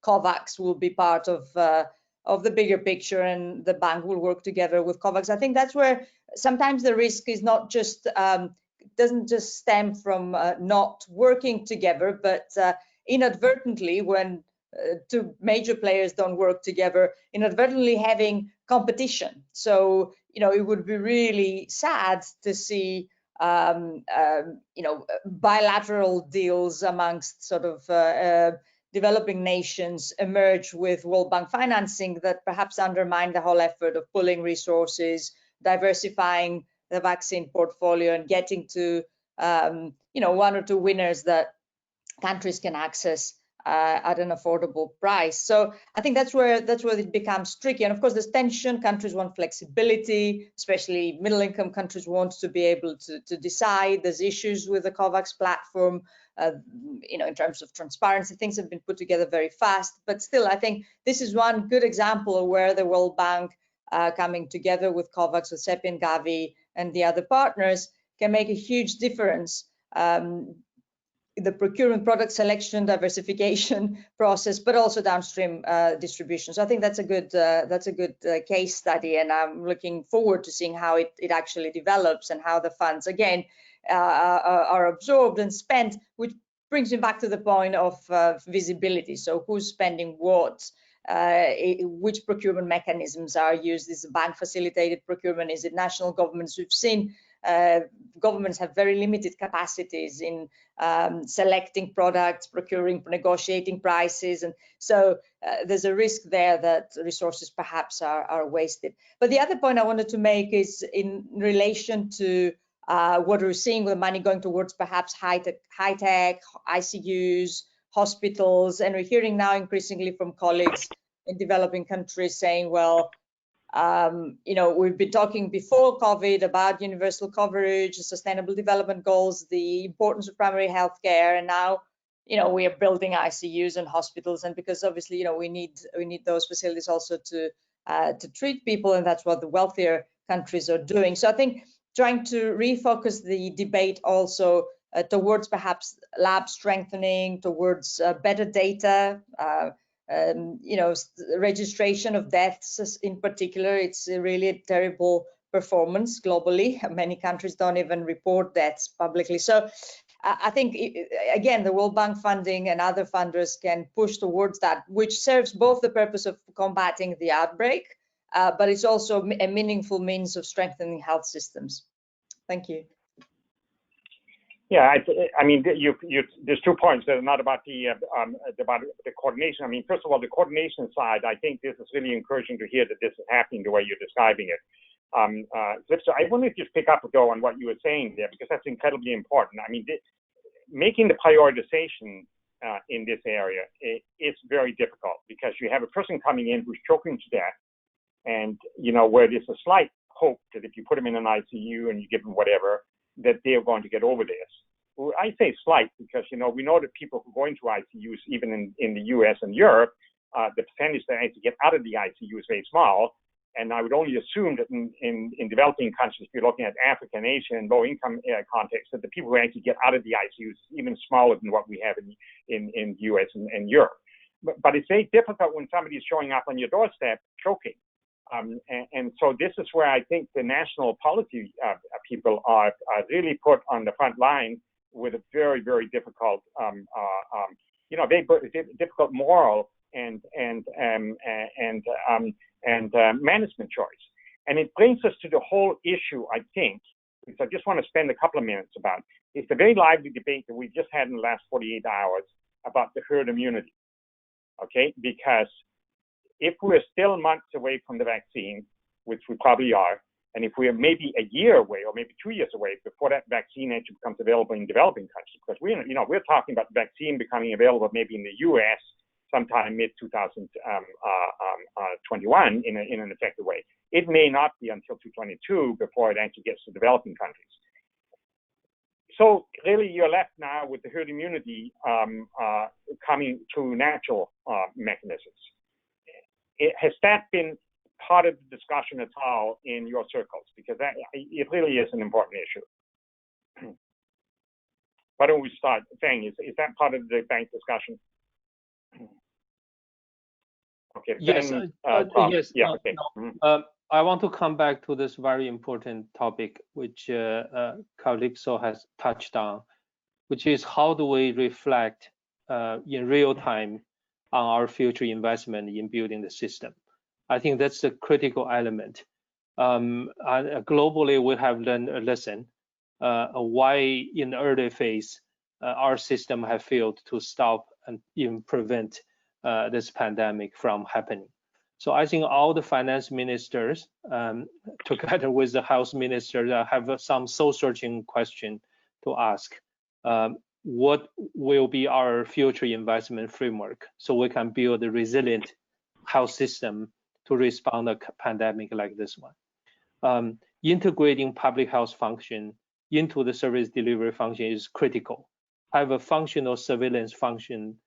COVAX will be part of the bigger picture, and the bank will work together with COVAX. I think that's where sometimes the risk is not just doesn't just stem from not working together, but inadvertently, when two major players don't work together, inadvertently having competition. So, it would be really sad to see, bilateral deals amongst sort of developing nations emerge with World Bank financing that perhaps undermine the whole effort of pooling resources, diversifying the vaccine portfolio, and getting to one or two winners that countries can access at an affordable price. So I think that's where it becomes tricky. And of course, there's tension. Countries want flexibility, especially middle-income countries want to be able to decide. There's issues with the COVAX platform, in terms of transparency. Things have been put together very fast, but still, I think this is one good example of where the World Bank coming together with COVAX, with CEPI and Gavi, and the other partners can make a huge difference. The procurement, product selection, diversification process, but also downstream distribution. So I think that's a good case study, and I'm looking forward to seeing how it actually develops and how the funds again are absorbed and spent, which brings me back to the point of visibility. So who's spending what? Which procurement mechanisms are used? Is it bank facilitated procurement? Is it national governments? We've seen governments have very limited capacities in selecting products, procuring, negotiating prices, and so there's a risk there that resources perhaps are wasted. But the other point I wanted to make is in relation to what we're seeing with the money going towards perhaps high-tech, ICUs, hospitals, and we're hearing now increasingly from colleagues in developing countries saying, well, we've been talking before COVID about universal coverage, sustainable development goals, the importance of primary health care, and now, we are building ICUs and hospitals, and because obviously, we need those facilities also to treat people, and that's what the wealthier countries are doing. So I think trying to refocus the debate also towards perhaps lab strengthening, towards better data, registration of deaths in particular. It's really a terrible performance globally. Many countries don't even report deaths publicly. So I think, again, the World Bank funding and other funders can push towards that, which serves both the purpose of combating the outbreak, but it's also a meaningful means of strengthening health systems. Thank you. Yeah, I mean, there's 2 points that are not about the coordination. I mean, first of all, the coordination side, I think this is really encouraging to hear that this is happening the way you're describing it. So I want to just pick up though on what you were saying there, because that's incredibly important. I mean, making the prioritization in this area is very difficult, because you have a person coming in who's choking to death, and where there's a slight hope that if you put them in an ICU and you give them whatever, that they're going to get over this. Well, I say slight because, we know that people who go into ICUs, even in the US and Europe, the percentage that actually get out of the ICU is very small. And I would only assume that in developing countries, if you're looking at Africa and Asia and low-income context, that the people who actually get out of the ICU is even smaller than what we have in the US and Europe. But it's very difficult when somebody is showing up on your doorstep choking. And so this is where I think the national policy people are really put on the front line with a very, very difficult, very difficult moral and management choice. And it brings us to the whole issue, I think, which I just want to spend a couple of minutes about. It's a very lively debate that we just had in the last 48 hours about the herd immunity, okay? Because if we're still months away from the vaccine, which we probably are, and if we're maybe a year away or maybe 2 years away before that vaccine actually becomes available in developing countries, because we're talking about the vaccine becoming available maybe in the US sometime mid-2021 in an effective way. It may not be until 2022 before it actually gets to developing countries. So really, you're left now with the herd immunity coming through natural mechanisms. Has that been part of the discussion at all in your circles? Because it really is an important issue. Why don't we start? Feng, is that part of the bank discussion? Okay. Yes. Feng, yes. Yeah. Okay. I want to come back to this very important topic, which Kalipso has touched on, which is how do we reflect in real time on our future investment in building the system. I think that's the critical element. Globally, we have learned a lesson why in the early phase our system have failed to stop and even prevent this pandemic from happening. So I think all the finance ministers, together with the health ministers, have some soul-searching question to ask. What will be our future investment framework so we can build a resilient health system to respond to a pandemic like this one? Integrating public health function into the service delivery function is critical. Have a functional surveillance function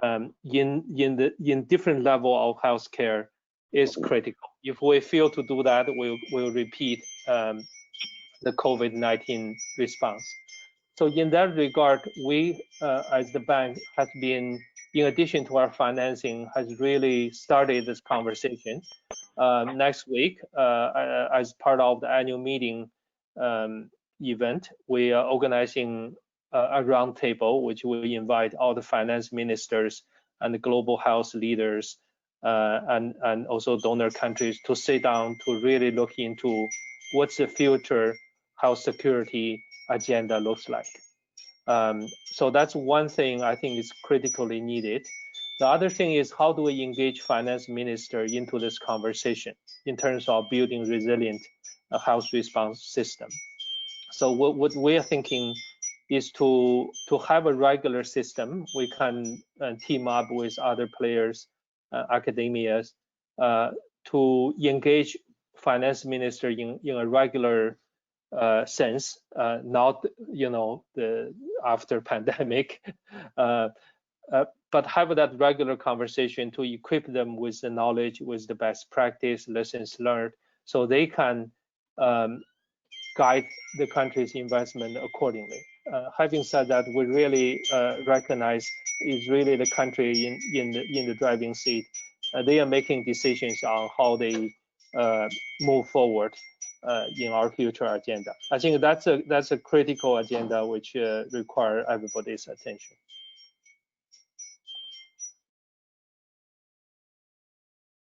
in different level of healthcare is critical. If we fail to do that, we'll repeat the COVID-19 response. So in that regard, we as the bank has been, in addition to our financing, has really started this conversation. Next week, as part of the annual meeting event, we are organizing a roundtable, which will invite all the finance ministers and the global health leaders and also donor countries to sit down to really look into what's the future health security agenda looks like. So that's one thing I think is critically needed. The other thing is, how do we engage finance minister into this conversation in terms of building resilient health response system? So what we are thinking is to have a regular system. We can team up with other players, academia, to engage finance minister in a regular sense, not the after pandemic, but have that regular conversation to equip them with the knowledge, with the best practice, lessons learned, so they can guide the country's investment accordingly. Having said that, we really recognize is really the country in the driving seat. They are making decisions on how they move forward in our future agenda. I think that's a critical agenda which require everybody's attention.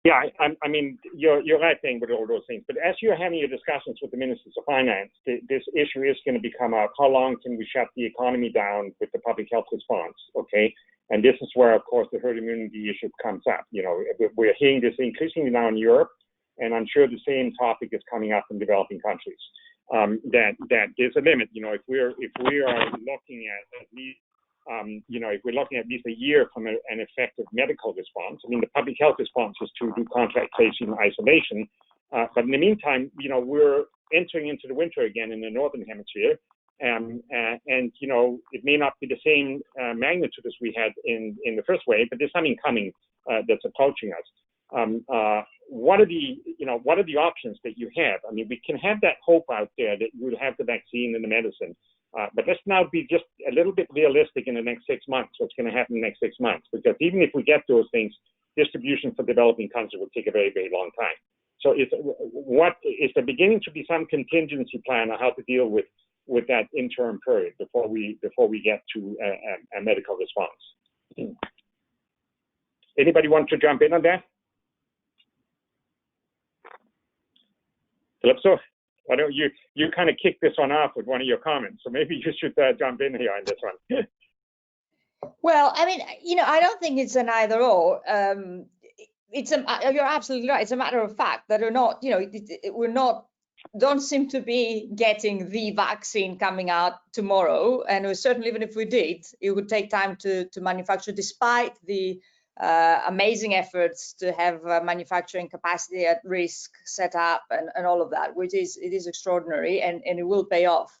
Yeah, I mean, you're right saying with all those things. But as you're having your discussions with the ministers of finance, this issue is going to become out. How long can we shut the economy down with the public health response? Okay, and this is where, of course, the herd immunity issue comes up. You know, we're hearing this increasingly now in Europe, and I'm sure the same topic is coming up in developing countries. That there's a limit. You know, if we are looking at least. If we're looking at least a year from an effective medical response, I mean, the public health response is to do contact tracing and isolation. But in the meantime, we're entering into the winter again in the Northern Hemisphere. And it may not be the same magnitude as we had in the first wave, but there's something coming that's approaching us. What are the options that you have? I mean, we can have that hope out there that we'll have the vaccine and the medicine. But let's now be just a little bit realistic in the next 6 months, what's going to happen in the next 6 months. Because even if we get those things, distribution for developing countries will take a very, very long time. So is there beginning to be some contingency plan on how to deal with that interim period before we get to a medical response? Anybody want to jump in on that? Kalipso? Why don't you kind of kick this one off with one of your comments? So maybe you should jump in here on this one. Well, I mean, I don't think it's an either or. You're absolutely right. It's a matter of fact that don't seem to be getting the vaccine coming out tomorrow. And certainly, even if we did, it would take time to manufacture, despite the amazing efforts to have manufacturing capacity at risk set up and all of that, which is extraordinary, and it will pay off.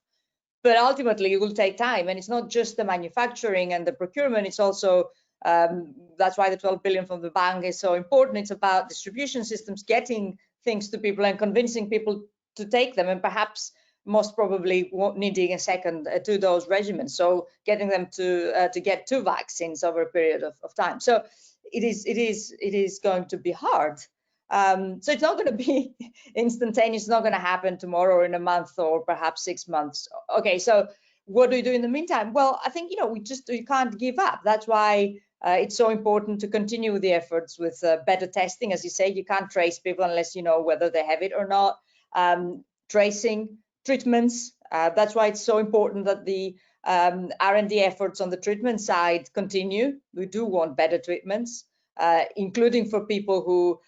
But ultimately, it will take time, and it's not just the manufacturing and the procurement. It's also that's why the 12 billion from the bank is so important. It's about distribution systems, getting things to people and convincing people to take them, and perhaps most probably needing a second 2-dose regimen. So getting them to get 2 vaccines over a period of time. So it is going to be hard. So it's not going to be instantaneous. It's not going to happen tomorrow or in a month or perhaps 6 months. Okay, so what do we do in the meantime? Well, I think we can't give up. That's why it's so important to continue the efforts with better testing. As you say, you can't trace people unless you know whether they have it or not. Tracing, treatments. That's why it's so important that the R&D efforts on the treatment side continue. We do want better treatments, including for people who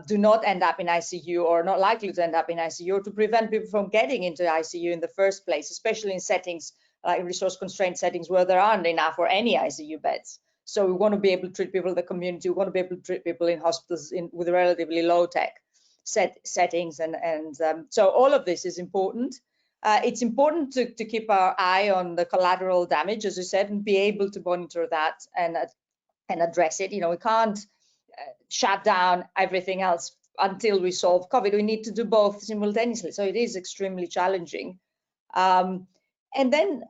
do not end up in ICU or not likely to end up in ICU, or to prevent people from getting into ICU in the first place, especially in settings like resource-constrained settings where there aren't enough or any ICU beds. So we want to be able to treat people in the community. We want to be able to treat people in hospitals with relatively low-tech settings, and so all of this is important. It's important to keep our eye on the collateral damage, as you said, and be able to monitor that and address it. We can't shut down everything else until we solve COVID. We need to do both simultaneously. So it is extremely challenging. And then,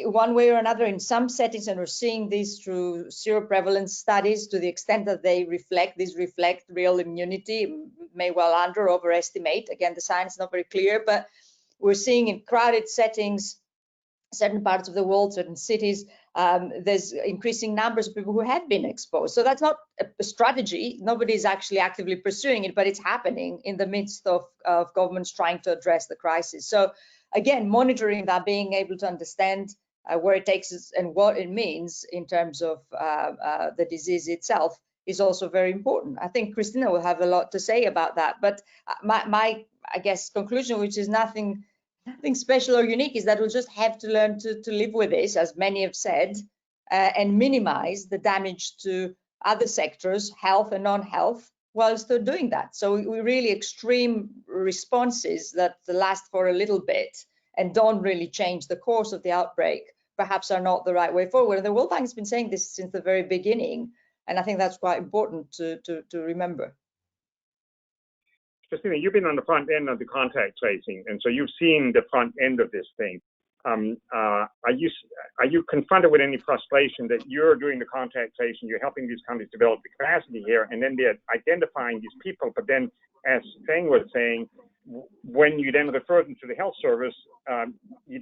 one way or another, in some settings, and we're seeing this through seroprevalence studies, to the extent that these reflect real immunity, may well under or overestimate. Again, the science is not very clear, but we're seeing in crowded settings, certain parts of the world, certain cities, there's increasing numbers of people who have been exposed. So that's not a strategy. Nobody's actually actively pursuing it, but it's happening in the midst of governments trying to address the crisis. So again, monitoring that, being able to understand where it takes us and what it means in terms of the disease itself is also very important. I think Cristina will have a lot to say about that. But my I guess, conclusion, which is nothing special or unique, is that we'll just have to learn to live with this, as many have said, and minimize the damage to other sectors, health and non-health, while still doing that. So we really extreme responses that last for a little bit and don't really change the course of the outbreak perhaps are not the right way forward. And the World Bank has been saying this since the very beginning, and I think that's quite important to remember. Cristina, you've been on the front end of the contact tracing, and so you've seen the front end of this thing. Are you confronted with any frustration that you're doing the contact tracing, you're helping these countries develop the capacity here, and then they're identifying these people, but then, as Feng was saying, when you then refer them to the health service,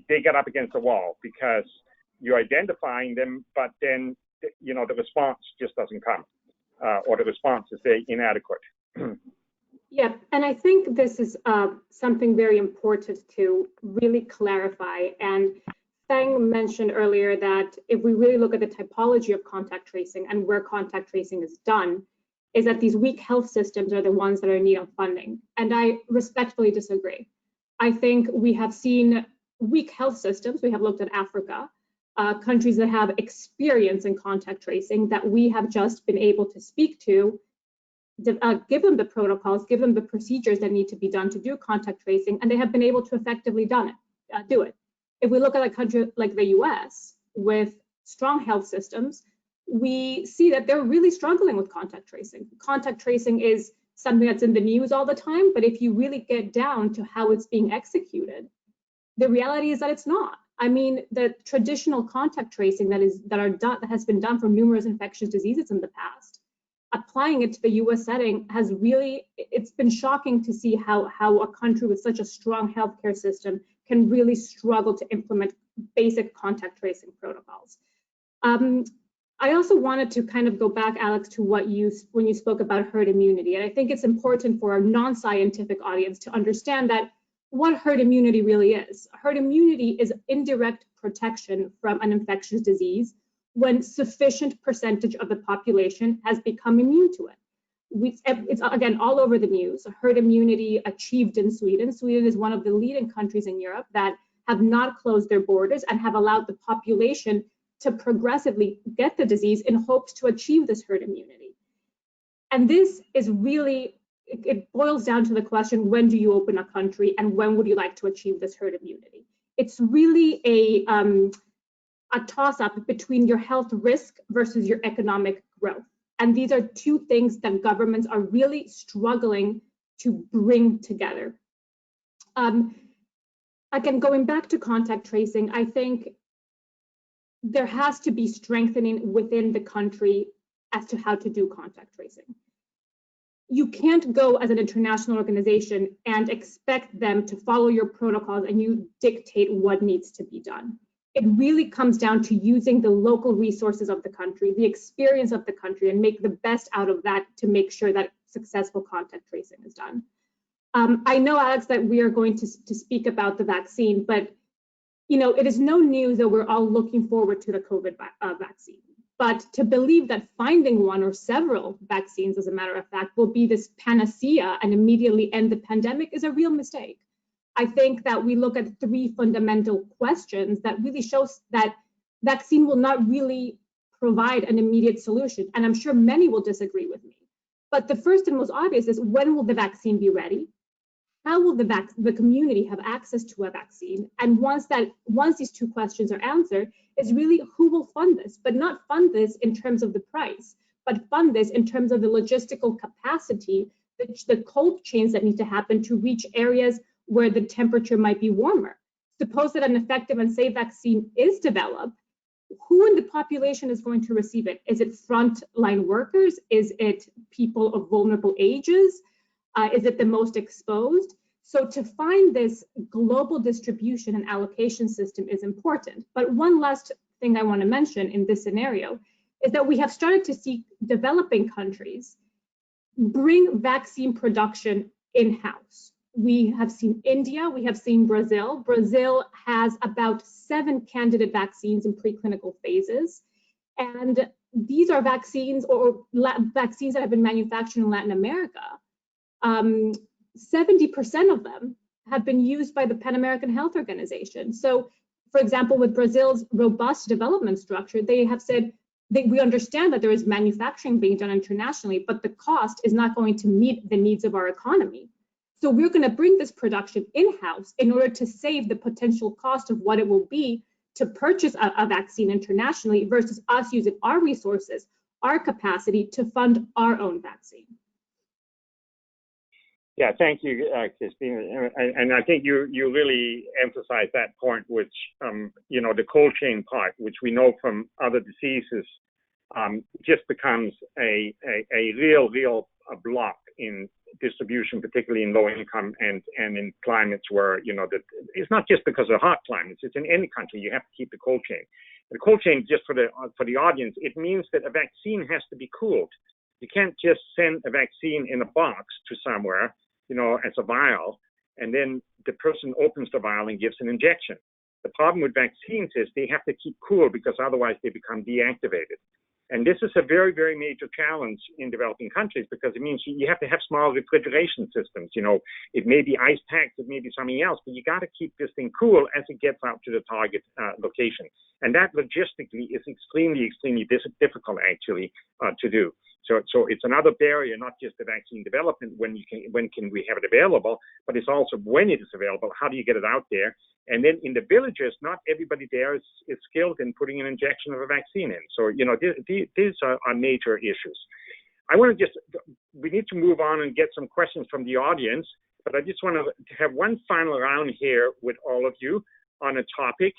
they get up against the wall because you're identifying them, but then the response just doesn't come, or the response is very inadequate. Yeah, and I think this is something very important to really clarify. And Feng mentioned earlier that if we really look at the typology of contact tracing and where contact tracing is done, is that these weak health systems are the ones that are in need of funding. And I respectfully disagree. I think we have seen weak health systems. We have looked at Africa, countries that have experience in contact tracing that we have just been able to speak to, give them the protocols, give them the procedures that need to be done to do contact tracing, and they have been able to effectively do it. If we look at a country like the US with strong health systems, we see that they're really struggling with contact tracing. Contact tracing is something that's in the news all the time, but if you really get down to how it's being executed, the reality is that it's not. I mean, the traditional contact tracing that has been done for numerous infectious diseases in the past, applying it to the US setting has really, it's been shocking to see how a country with such a strong healthcare system can really struggle to implement basic contact tracing protocols. I also wanted to kind of go back, Alex, to when you spoke about herd immunity. And I think it's important for our non-scientific audience to understand that what herd immunity really is. Herd immunity is indirect protection from an infectious disease when sufficient percentage of the population has become immune to it. It's again all over the news. Herd immunity achieved in Sweden. Sweden is one of the leading countries in Europe that have not closed their borders and have allowed the population to progressively get the disease in hopes to achieve this herd immunity. And this is really, it boils down to the question, when do you open a country and when would you like to achieve this herd immunity? It's really a toss-up between your health risk versus your economic growth. And these are two things that governments are really struggling to bring together. Again, going back to contact tracing, I think there has to be strengthening within the country as to how to do contact tracing. You can't go as an international organization and expect them to follow your protocols and you dictate what needs to be done. It really comes down to using the local resources of the country, the experience of the country, and make the best out of that to make sure that successful contact tracing is done. I know, Alex, that we are going to speak about the vaccine, but it is no news that we're all looking forward to the COVID vaccine. But to believe that finding one or several vaccines, as a matter of fact, will be this panacea and immediately end the pandemic is a real mistake. I think that we look at three fundamental questions that really shows that vaccine will not really provide an immediate solution. And I'm sure many will disagree with me. But the first and most obvious is, when will the vaccine be ready? How will the community have access to a vaccine? And once these two questions are answered, is really who will fund this, but not fund this in terms of the price, but fund this in terms of the logistical capacity, the cold chains that need to happen to reach areas where the temperature might be warmer. suppose that an effective and safe vaccine is developed, who in the population is going to receive it? Is it frontline workers? Is it people of vulnerable ages? Is it the most exposed? So to find this global distribution and allocation system is important. But one last thing I want to mention in this scenario is that we have started to see developing countries bring vaccine production in-house. We have seen India, we have seen Brazil. Brazil has about 7 candidate vaccines in preclinical phases. And these are vaccines or vaccines that have been manufactured in Latin America. 70% of them have been used by the Pan American Health Organization. So, for example, with Brazil's robust development structure, they have said that we understand that there is manufacturing being done internationally, but the cost is not going to meet the needs of our economy. So we're going to bring this production in-house in order to save the potential cost of what it will be to purchase a vaccine internationally versus us using our resources, our capacity to fund our own vaccine. Yeah, thank you, Cristina. And I think you really emphasize that point, which, the cold chain part, which we know from other diseases, just becomes a real block in distribution, particularly in low income and in climates where, it's not just because of hot climates, it's in any country, you have to keep the cold chain. The cold chain, just for the audience, it means that a vaccine has to be cooled. You can't just send a vaccine in a box to somewhere, as a vial, and then the person opens the vial and gives an injection. The problem with vaccines is they have to keep cool because otherwise they become deactivated. And this is a very, very major challenge in developing countries because it means you have to have small refrigeration systems. It may be ice packs, it may be something else, but you got to keep this thing cool as it gets out to the target location. And that logistically is extremely, extremely difficult actually to do. So it's another barrier, not just the vaccine development, when can we have it available, but it's also when it is available, how do you get it out there? And then in the villages, not everybody there is skilled in putting an injection of a vaccine in. So, these are major issues. I want to we need to move on and get some questions from the audience, but I just want to have one final round here with all of you on a topic.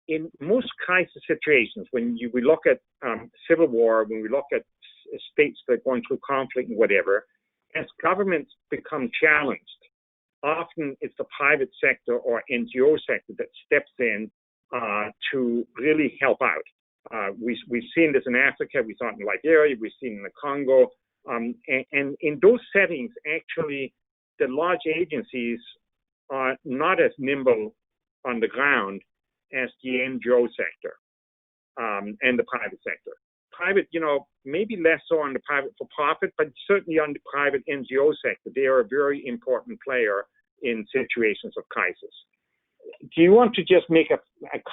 In most crisis situations, when we look at civil war, when we look at states that are going through conflict and whatever, as governments become challenged, often it's the private sector or NGO sector that steps in to really help out. We've seen this in Africa, we saw it in Liberia, we've seen it in the Congo, and in those settings, actually, the large agencies are not as nimble on the ground as the NGO sector and the private sector. Private, maybe less so on the private for profit, but certainly on the private NGO sector. They are a very important player in situations of crisis. Do you want to just make a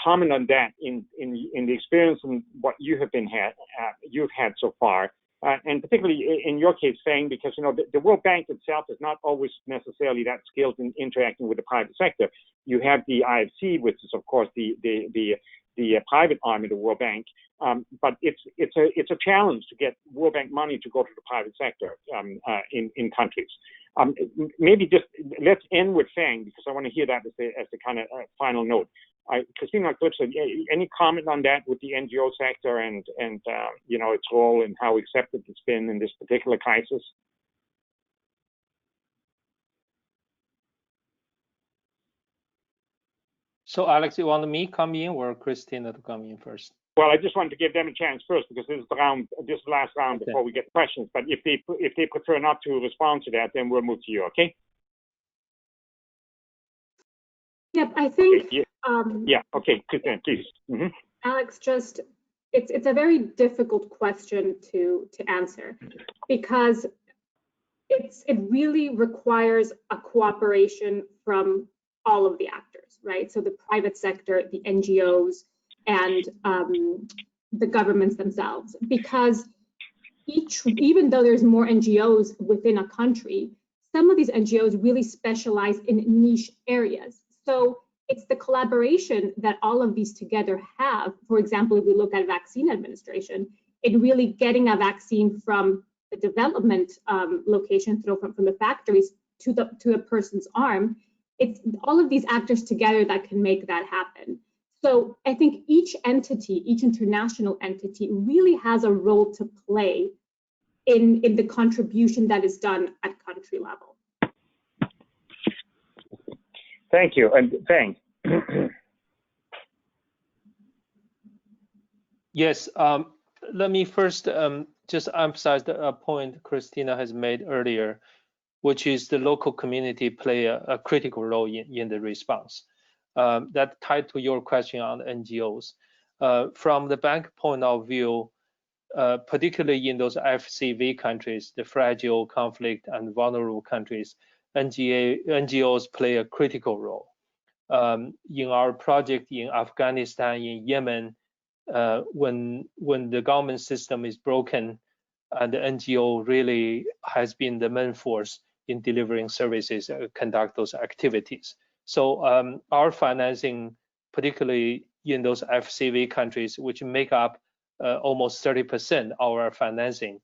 comment on that in the experience and what you've had so far? And particularly in your case, Feng, because the World Bank itself is not always necessarily that skilled in interacting with the private sector. You have the IFC, which is of course the private arm of the World Bank, but it's a challenge to get World Bank money to go to the private sector in countries. Maybe just let's end with Feng because I want to hear that as the kind of final note. Cristina, Kalipso, any comment on that with the NGO sector and its role and how accepted it's been in this particular crisis? So, Alex, you want me come in or Cristina to come in first? Well, I just wanted to give them a chance first because this is the last round before we get questions. But if they prefer not to respond to that, then we'll move to you. Okay? Yep, I think. Okay, Cristina, please. Mm-hmm. Alex, it's a very difficult question to answer because it really requires a cooperation from all of the actors, right? So the private sector, the NGOs, and the governments themselves, because even though there's more NGOs within a country, some of these NGOs really specialize in niche areas. So it's the collaboration that all of these together have. For example, if we look at vaccine administration, it really getting a vaccine from the development location, from the factories to a person's arm, it's all of these actors together that can make that happen. So I think each entity, each international entity really has a role to play in the contribution that is done at country level. Thank you. And Feng. Yes, let me first just emphasize a point Cristina has made earlier, which is the local community play a critical role in the response. That tied to your question on NGOs. From the bank point of view, particularly in those FCV countries, the fragile, conflict, and vulnerable countries, NGOs play a critical role. In our project in Afghanistan, in Yemen, when the government system is broken, and the NGO really has been the main force in delivering services, conduct those activities. So our financing, particularly in those FCV countries, which make up almost 30% of our financing,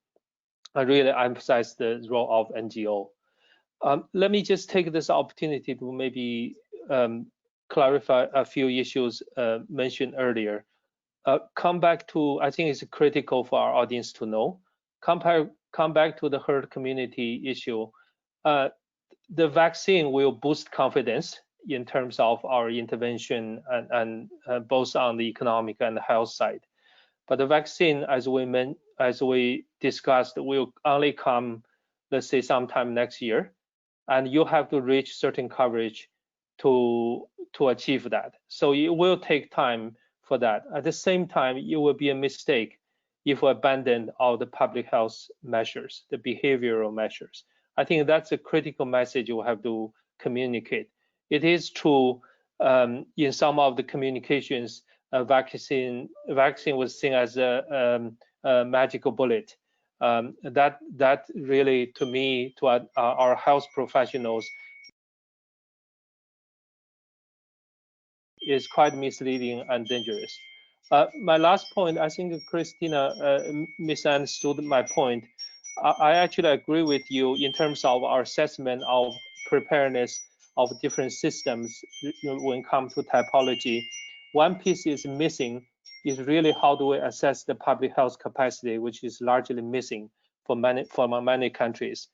I really emphasize the role of NGO. Let me just take this opportunity to maybe clarify a few issues mentioned earlier. Come back to, I think it's critical for our audience to know, come back to the herd community issue. The vaccine will boost confidence in terms of our intervention and both on the economic and the health side. But the vaccine, as we discussed, will only come, let's say, sometime next year, and you have to reach certain coverage to achieve that. So it will take time for that. At the same time, it will be a mistake if we abandon all the public health measures, the behavioral measures. I think that's a critical message we have to communicate. It is true in some of the communications, vaccine was seen as a magical bullet. That really, to me, to our health professionals, is quite misleading and dangerous. My last point, I think Cristina misunderstood my point. I actually agree with you in terms of our assessment of preparedness of different systems when it comes to typology. One piece is missing is really how do we assess the public health capacity, which is largely missing for many countries.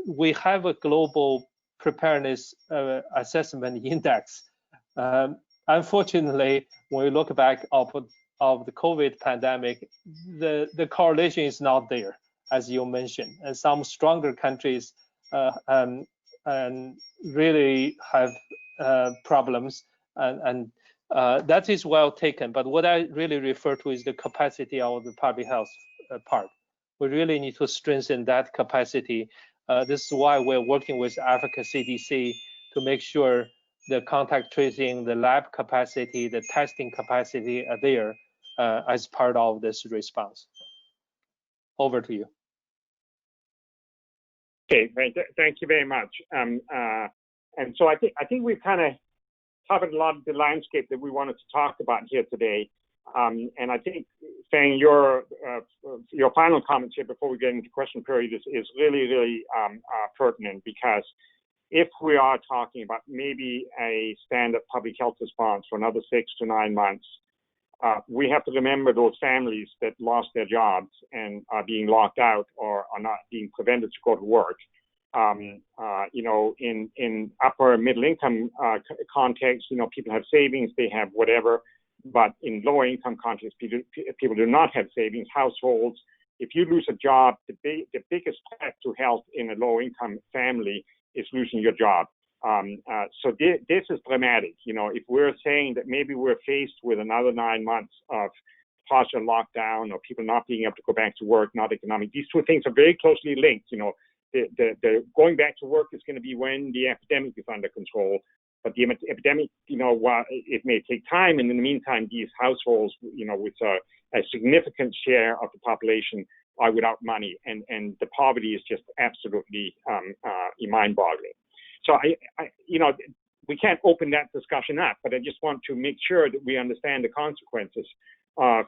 We have a global preparedness assessment index. Unfortunately, when we look back of the COVID pandemic, the correlation is not there, as you mentioned, and some stronger countries and really have problems, and that is well taken. But what I really refer to is the capacity of the public health part. We really need to strengthen that capacity. This is why we're working with Africa CDC to make sure the contact tracing, the lab capacity, the testing capacity are there as part of this response. Over to you. Okay, thank you very much. And so I think we've kind of covered a lot of the landscape that we wanted to talk about here today. And I think, Feng, your final comments here before we get into question period is really pertinent, because if we are talking about maybe a standard public health response for another 6 to 9 months, we have to remember those families that lost their jobs and are being locked out or are not being prevented to go to work. You know, in upper middle income context, you know, people have savings, they have whatever, but in lower income context, people do not have savings. Households, if you lose a job, the biggest threat to health in a low income family is losing your job. So this is dramatic. You know, if we're saying that maybe we're faced with another 9 months of partial lockdown or people not being able to go back to work, not economic, these two things are very closely linked. You know, the going back to work is going to be when the epidemic is under control. But the epidemic, you know, while it may take time, and in the meantime, these households, you know, with a significant share of the population are without money, and the poverty is just absolutely mind-boggling. So you know, we can't open that discussion up, but I just want to make sure that we understand the consequences of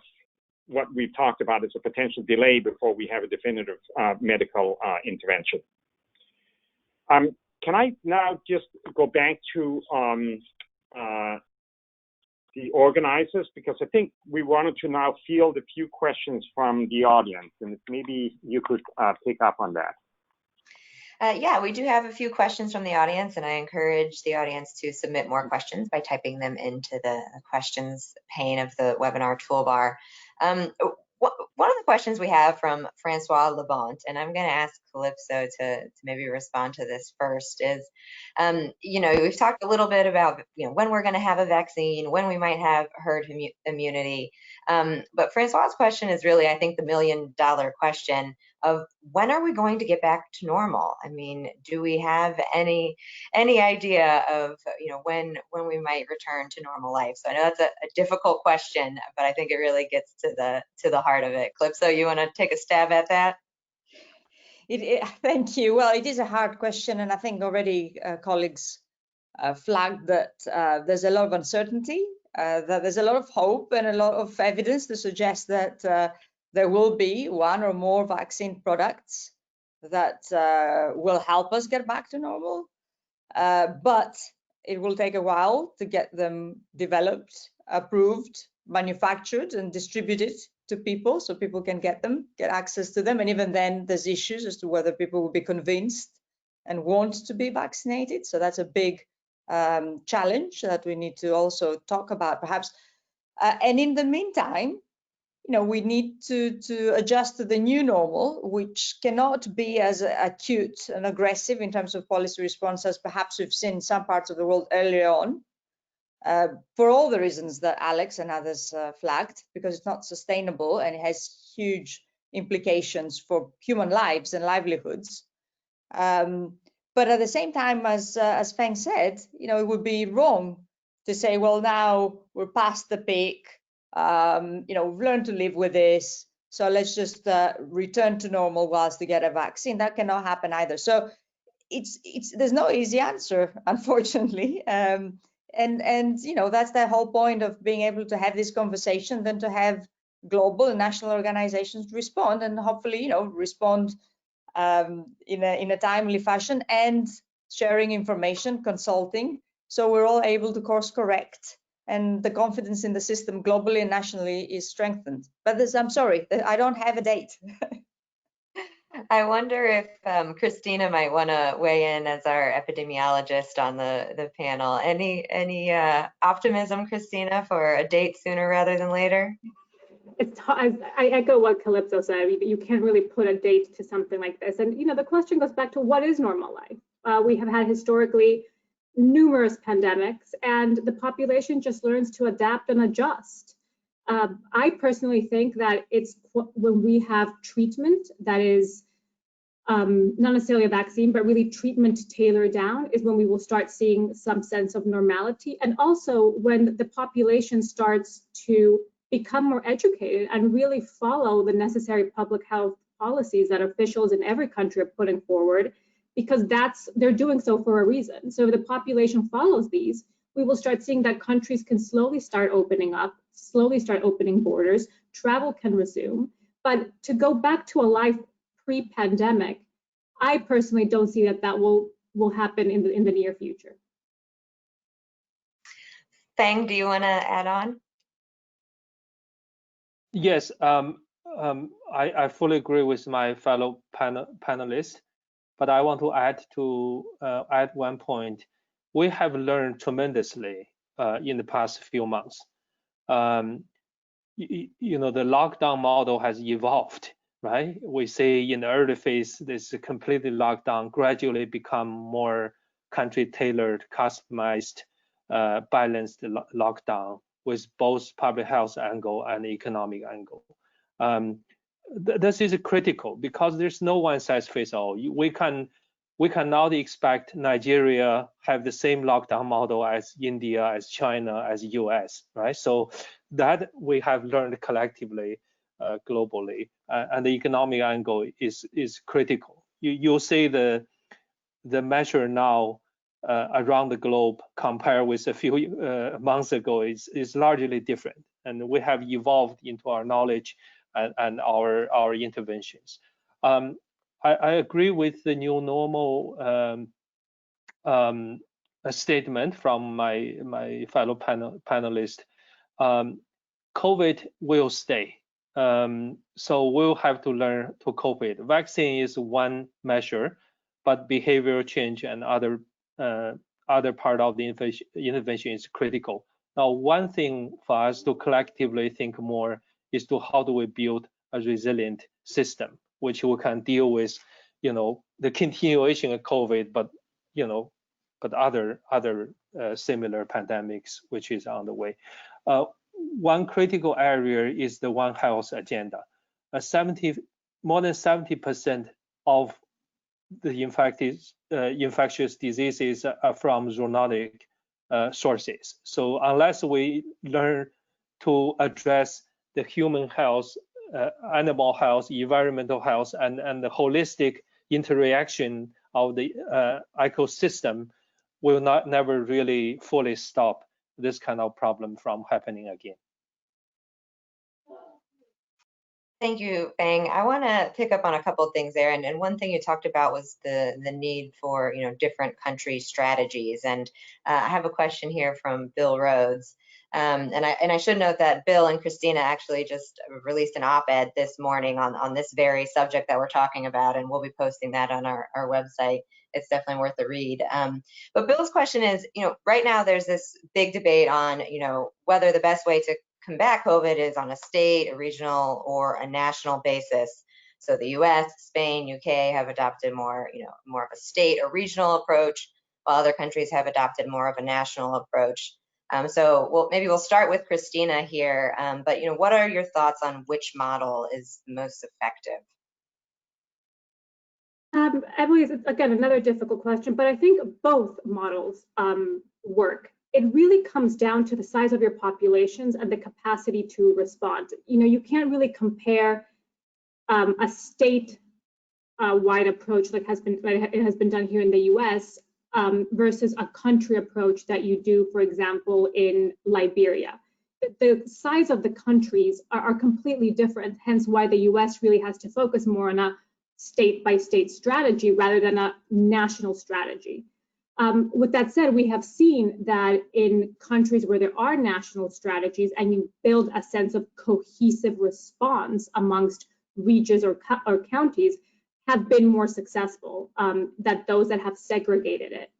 what we've talked about as a potential delay before we have a definitive medical intervention. Can I now just go back to the organizers, because I think we wanted to now field a few questions from the audience, and maybe you could pick up on that. Yeah, we do have a few questions from the audience, and I encourage the audience to submit more questions by typing them into the questions pane of the webinar toolbar. One of the questions we have from Francois Levant, and I'm going to ask Kalipso to maybe respond to this first, is, you know, we've talked a little bit about, you know, when we're going to have a vaccine, when we might have herd immunity. But Francois's question is really, I think, the million-dollar question of when are we going to get back to normal? I mean, do we have any idea of, you know, when we might return to normal life? So I know that's a difficult question, but I think it really gets to the heart of it. Kalipso, you want to take a stab at that? Thank you. Well, it is a hard question, and I think already colleagues flagged that there's a lot of uncertainty, that there's a lot of hope and a lot of evidence to suggest that there will be one or more vaccine products that will help us get back to normal, but it will take a while to get them developed, approved, manufactured, and distributed to people so people can get access to them. And even then, there's issues as to whether people will be convinced and want to be vaccinated. So that's a big challenge that we need to also talk about, perhaps. And in the meantime, you know, we need to adjust to the new normal, which cannot be as acute and aggressive in terms of policy response as perhaps we've seen in some parts of the world earlier on, for all the reasons that Alex and others flagged, because it's not sustainable and it has huge implications for human lives and livelihoods. But at the same time, as Feng said, you know, it would be wrong to say, well, now we're past the peak. You know, we've learned to live with this, so let's just return to normal whilst we get a vaccine. That cannot happen either. So there's no easy answer, unfortunately. And you know, that's the whole point of being able to have this conversation, then to have global and national organizations respond, and hopefully, you know, respond in a timely fashion, and sharing information, consulting, so we're all able to course correct, and the confidence in the system globally and nationally is strengthened. But I'm sorry, I don't have a date. I wonder if Cristina might want to weigh in as our epidemiologist on the panel. Any optimism, Cristina, for a date sooner rather than later? I echo what Kalipso said. You can't really put a date to something like this. And, you know, the question goes back to what is normal life? We have had historically numerous pandemics, and the population just learns to adapt and adjust. I personally think that it's when we have treatment that is not necessarily a vaccine, but really treatment tailored down, is when we will start seeing some sense of normality. And also when the population starts to become more educated and really follow the necessary public health policies that officials in every country are putting forward, because they're doing so for a reason. So if the population follows these, we will start seeing that countries can slowly start opening up, slowly start opening borders, travel can resume. But to go back to a life pre-pandemic, I personally don't see that will happen in the near future. Feng, do you want to add on? Yes, I fully agree with my fellow panelists, but I want to add one point. We have learned tremendously in the past few months. You know, the lockdown model has evolved, right? We see in the early phase, this completely lockdown gradually become more country-tailored, customized, balanced lockdown with both public health angle and economic angle. This is critical because there's no one size fits all. We cannot expect Nigeria have the same lockdown model as India, as China, as US, right? So that we have learned collectively, globally, and the economic angle is critical. You'll see the measure now around the globe compared with a few months ago is largely different, and we have evolved into our knowledge and our interventions. I agree with the new normal a statement from my fellow panelist. COVID will stay. So we'll have to learn to cope with it. Vaccine is one measure, but behavioral change and other part of the intervention is critical. Now, one thing for us to collectively think more is to how do we build a resilient system, which we can deal with, the continuation of COVID, but other similar pandemics which is on the way. One critical area is the One Health agenda. More than 70% of the infectious diseases are from zoonotic sources. So unless we learn to address the human health, animal health, environmental health, and the holistic interaction of the ecosystem, will never really fully stop this kind of problem from happening again. Thank you, Feng. I want to pick up on a couple of things there, and one thing you talked about was the need for different country strategies. And I have a question here from Bill Rhodes, and I should note that Bill and Cristina actually just released an op-ed this morning on this very subject that we're talking about, and we'll be posting that on our website. It's definitely worth a read. But Bill's question is, right now there's this big debate on whether the best way to combat COVID is on a state, a regional, or a national basis. So the US, Spain, UK have adopted more of a state or regional approach, while other countries have adopted more of a national approach. So maybe we'll start with Cristina here, but what are your thoughts on which model is most effective? Emily, it's again another difficult question, but I think both models work. It really comes down to the size of your populations and the capacity to respond. You can't really compare a state-wide approach like it has been done here in the US versus a country approach that you do, for example, in Liberia. The size of the countries are completely different, hence why the US really has to focus more on a state-by-state strategy rather than a national strategy. With that said, we have seen that in countries where there are national strategies and you build a sense of cohesive response amongst regions or counties have been more successful than those that have segregated it.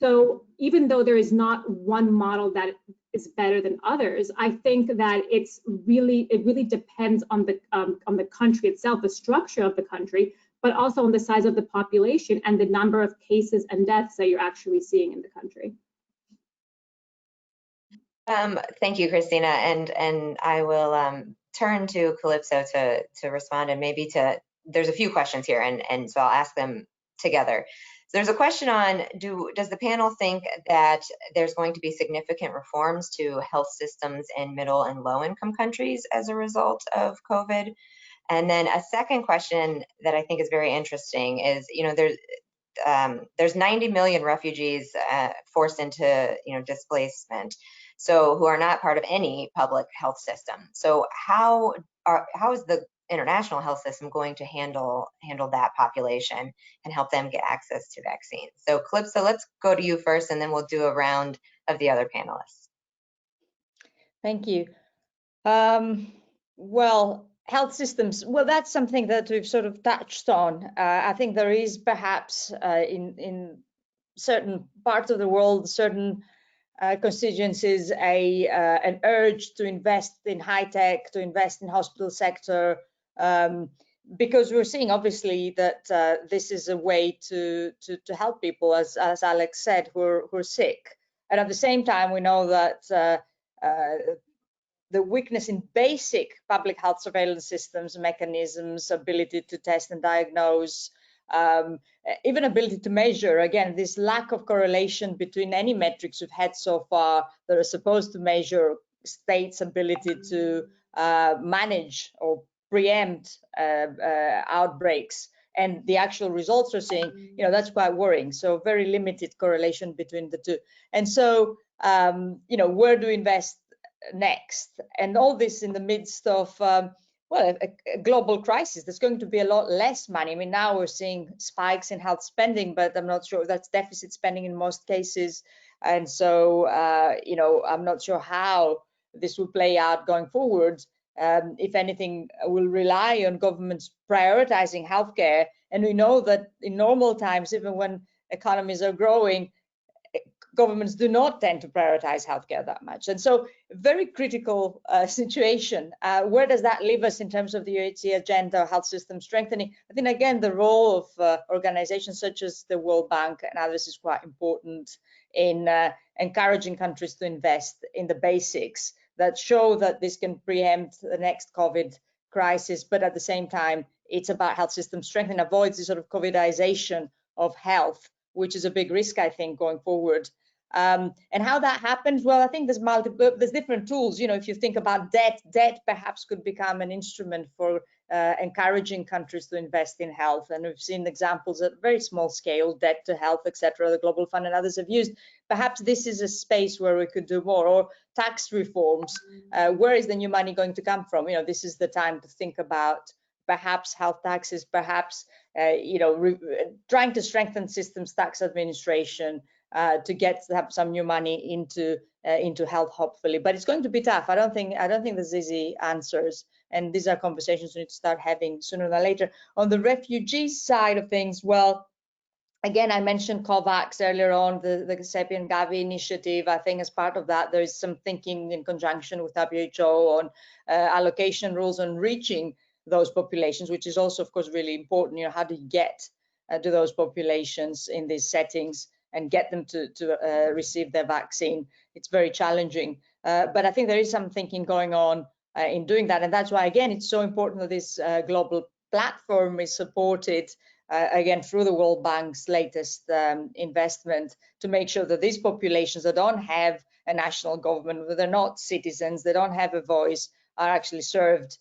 So even though there is not one model that is better than others, I think that it really depends on the country itself, the structure of the country, but also on the size of the population and the number of cases and deaths that you're actually seeing in the country. Thank you, Cristina, and I will turn to Kalipso to respond, and maybe there's a few questions here, and so I'll ask them together. So there's a question on, does the panel think that there's going to be significant reforms to health systems in middle and low income countries as a result of COVID? And then a second question that I think is very interesting is, there's 90 million refugees forced into displacement, so who are not part of any public health system. So how is the international health system going to handle that population and help them get access to vaccines? So Kalipso, let's go to you first, and then we'll do a round of the other panelists. Thank you. Well, health systems, that's something that we've sort of touched on. I think there is perhaps in certain parts of the world, certain constituencies, an urge to invest in high tech, to invest in hospital sector, because we're seeing obviously that this is a way to help people, as Alex said, who are sick. And at the same time, we know that the weakness in basic public health surveillance systems, mechanisms, ability to test and diagnose, even ability to measure, again, this lack of correlation between any metrics we've had so far that are supposed to measure states' ability to manage or preempt outbreaks, and the actual results we're seeing, that's quite worrying. So very limited correlation between the two. And so, where do we invest next? And all this in the midst of well, a global crisis. There's going to be a lot less money. I mean, now we're seeing spikes in health spending, but I'm not sure if that's deficit spending in most cases. And so, I'm not sure how this will play out going forward. If anything, will rely on governments prioritizing healthcare. And we know that in normal times, even when economies are growing, governments do not tend to prioritize healthcare that much. And so, very critical situation. Where does that leave us in terms of the UHC agenda, health system strengthening? I think, again, the role of organizations such as the World Bank and others is quite important in encouraging countries to invest in the basics that show that this can preempt the next COVID crisis, but at the same time, it's about health system strengthening, avoids this sort of COVIDization of health, which is a big risk, I think, going forward. And how that happens, well, I think there's different tools. If you think about debt perhaps could become an instrument for encouraging countries to invest in health. And we've seen examples at very small scale, debt to health, etc. The Global Fund and others have used. Perhaps this is a space where we could do more, or tax reforms. Where is the new money going to come from? This is the time to think about perhaps health taxes, perhaps trying to strengthen systems tax administration to have some new money into health, hopefully. But it's going to be tough. I don't think there's easy answers, and these are conversations we need to start having sooner than later. On the refugee side of things, well, again, I mentioned COVAX earlier on, the CEPI and Gavi initiative. I think as part of that, there is some thinking in conjunction with WHO on allocation rules on reaching those populations, which is also, of course, really important. How do you get to those populations in these settings and get them to receive their vaccine? It's very challenging. But I think there is some thinking going on in doing that. And that's why, again, it's so important that this global platform is supported, again, through the World Bank's latest investment, to make sure that these populations that don't have a national government, that they're not citizens, they don't have a voice, are actually served,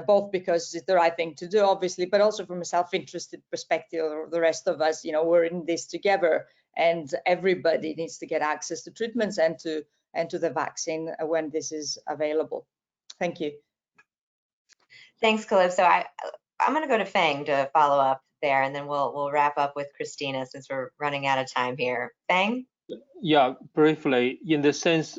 both because it's the right thing to do, obviously, but also from a self-interested perspective. The rest of us, we're in this together, and everybody needs to get access to treatments and to the vaccine when this is available. Thank you. Thanks, Kalipso. I'm going to go to Feng to follow up there, and then we'll wrap up with Cristina since we're running out of time here. Feng? Yeah, briefly, in the sense,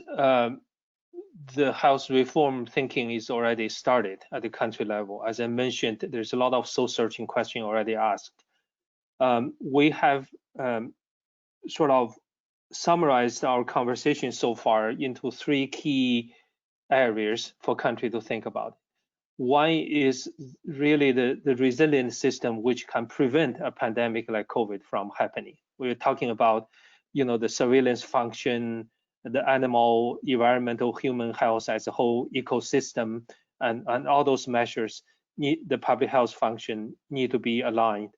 the health reform thinking is already started at the country level. As I mentioned, there's a lot of soul-searching questions already asked. We have sort of summarized our conversation so far into 3 key areas for country to think about. One is really the resilient system which can prevent a pandemic like COVID from happening. We're talking about, the surveillance function, the animal, environmental, human health as a whole ecosystem, and all those measures, the public health function need to be aligned.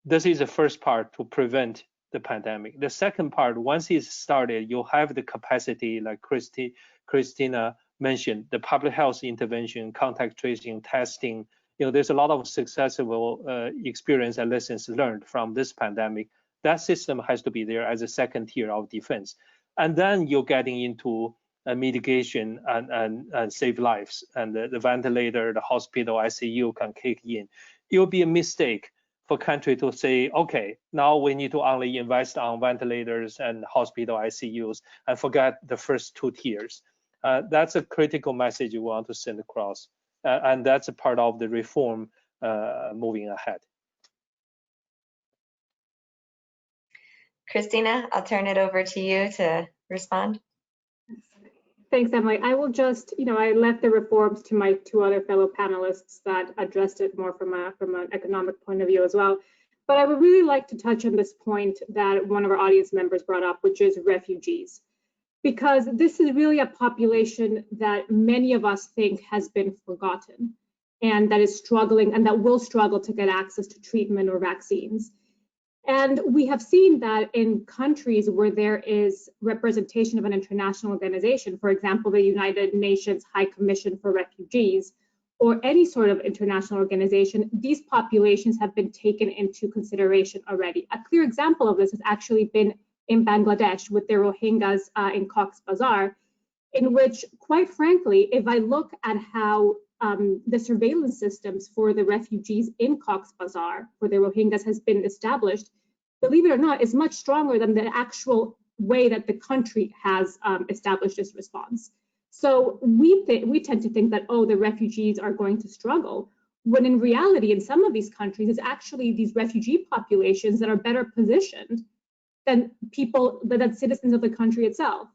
This is the first part to prevent the pandemic. The second part, once it's started, you'll have the capacity, like Cristina mentioned, the public health intervention, contact tracing, testing. There's a lot of successful experience and lessons learned from this pandemic. That system has to be there as a second tier of defense. And then you're getting into mitigation and save lives. And the ventilator, the hospital, ICU can kick in. It will be a mistake for country to say, okay, now we need to only invest on ventilators and hospital ICUs and forget the first 2 tiers. That's a critical message you want to send across. And that's a part of the reform moving ahead. Cristina, I'll turn it over to you to respond. Thanks, Emily. I will just, I left the reforms to my 2 other fellow panelists that addressed it more from an economic point of view as well. But I would really like to touch on this point that one of our audience members brought up, which is refugees, because this is really a population that many of us think has been forgotten and that is struggling and that will struggle to get access to treatment or vaccines. And we have seen that in countries where there is representation of an international organization, for example, the United Nations High Commission for Refugees, or any sort of international organization, these populations have been taken into consideration already. A clear example of this has actually been in Bangladesh with the Rohingyas in Cox's Bazar, in which, quite frankly, if I look at how the surveillance systems for the refugees in Cox's Bazar, for the Rohingyas, has been established, believe it or not, is much stronger than the actual way that the country has established its response. So we tend to think that, oh, the refugees are going to struggle, when in reality, in some of these countries, it's actually these refugee populations that are better positioned than than citizens of the country itself.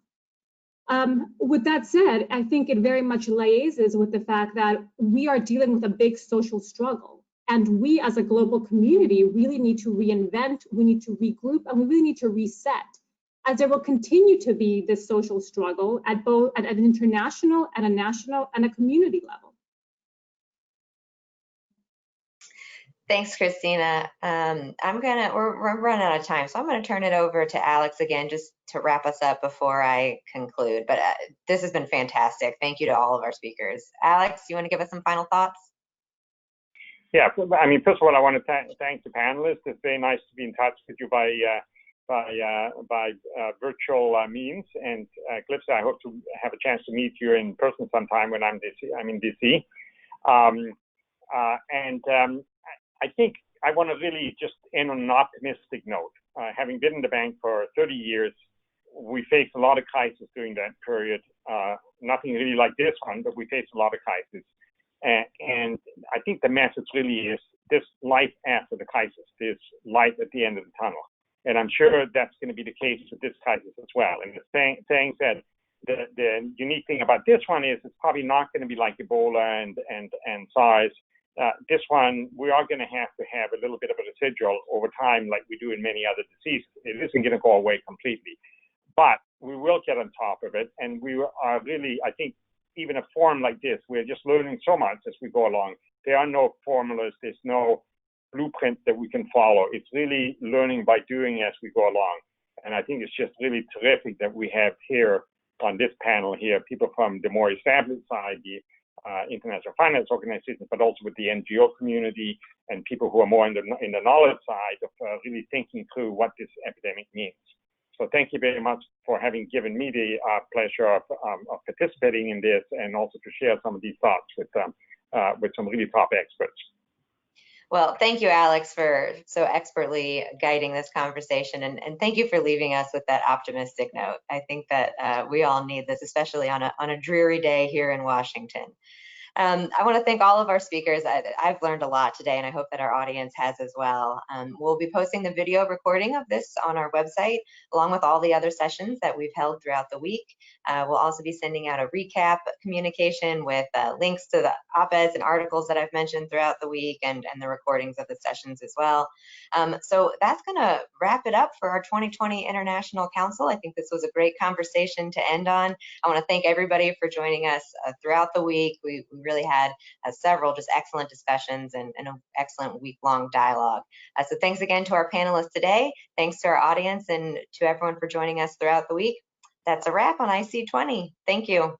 With that said, I think it very much liaises with the fact that we are dealing with a big social struggle, and we as a global community really need to reinvent, we need to regroup, and we really need to reset, as there will continue to be this social struggle at both at an international, and a national, and a community level. Thanks, Cristina. We're running out of time, so I'm gonna turn it over to Alex again, just to wrap us up before I conclude. But this has been fantastic. Thank you to all of our speakers. Alex, you want to give us some final thoughts? Yeah, I mean, first of all, I want to thank the panelists. It's very nice to be in touch with you by virtual means. And Kalipso, I hope to have a chance to meet you in person sometime when I'm in DC. I think I want to really just end on an optimistic note. Having been in the bank for 30 years, we faced a lot of crises during that period. Nothing really like this one, but we faced a lot of crises. And I think the message really is this life after the crisis, this light at the end of the tunnel. And I'm sure that's going to be the case with this crisis as well. And the saying said, the unique thing about this one is it's probably not going to be like Ebola and SARS. This one, we are going to have a little bit of a residual over time, like we do in many other diseases. It isn't going to go away completely, but we will get on top of it. And we are really, I think, even a forum like this, we're just learning so much as we go along. There are no formulas, there's no blueprint that we can follow. It's really learning by doing as we go along. And I think it's just really terrific that we have here on this panel here, people from the more established side, the international finance organizations, but also with the NGO community and people who are more in the knowledge side of really thinking through what this epidemic means. So thank you very much for having given me the pleasure of participating in this, and also to share some of these thoughts with some really top experts. Well, thank you, Alex, for so expertly guiding this conversation, and thank you for leaving us with that optimistic note. I think that we all need this, especially on a dreary day here in Washington. I want to thank all of our speakers. I've learned a lot today, and I hope that our audience has as well. We'll be posting the video recording of this on our website, along with all the other sessions that we've held throughout the week. We'll also be sending out a recap communication with links to the op-eds and articles that I've mentioned throughout the week, and the recordings of the sessions as well. So that's going to wrap it up for our 2020 International Council. I think this was a great conversation to end on. I want to thank everybody for joining us throughout the week. We really had several just excellent discussions and an excellent week-long dialogue. So thanks again to our panelists today. Thanks to our audience and to everyone for joining us throughout the week. That's a wrap on IC20. Thank you.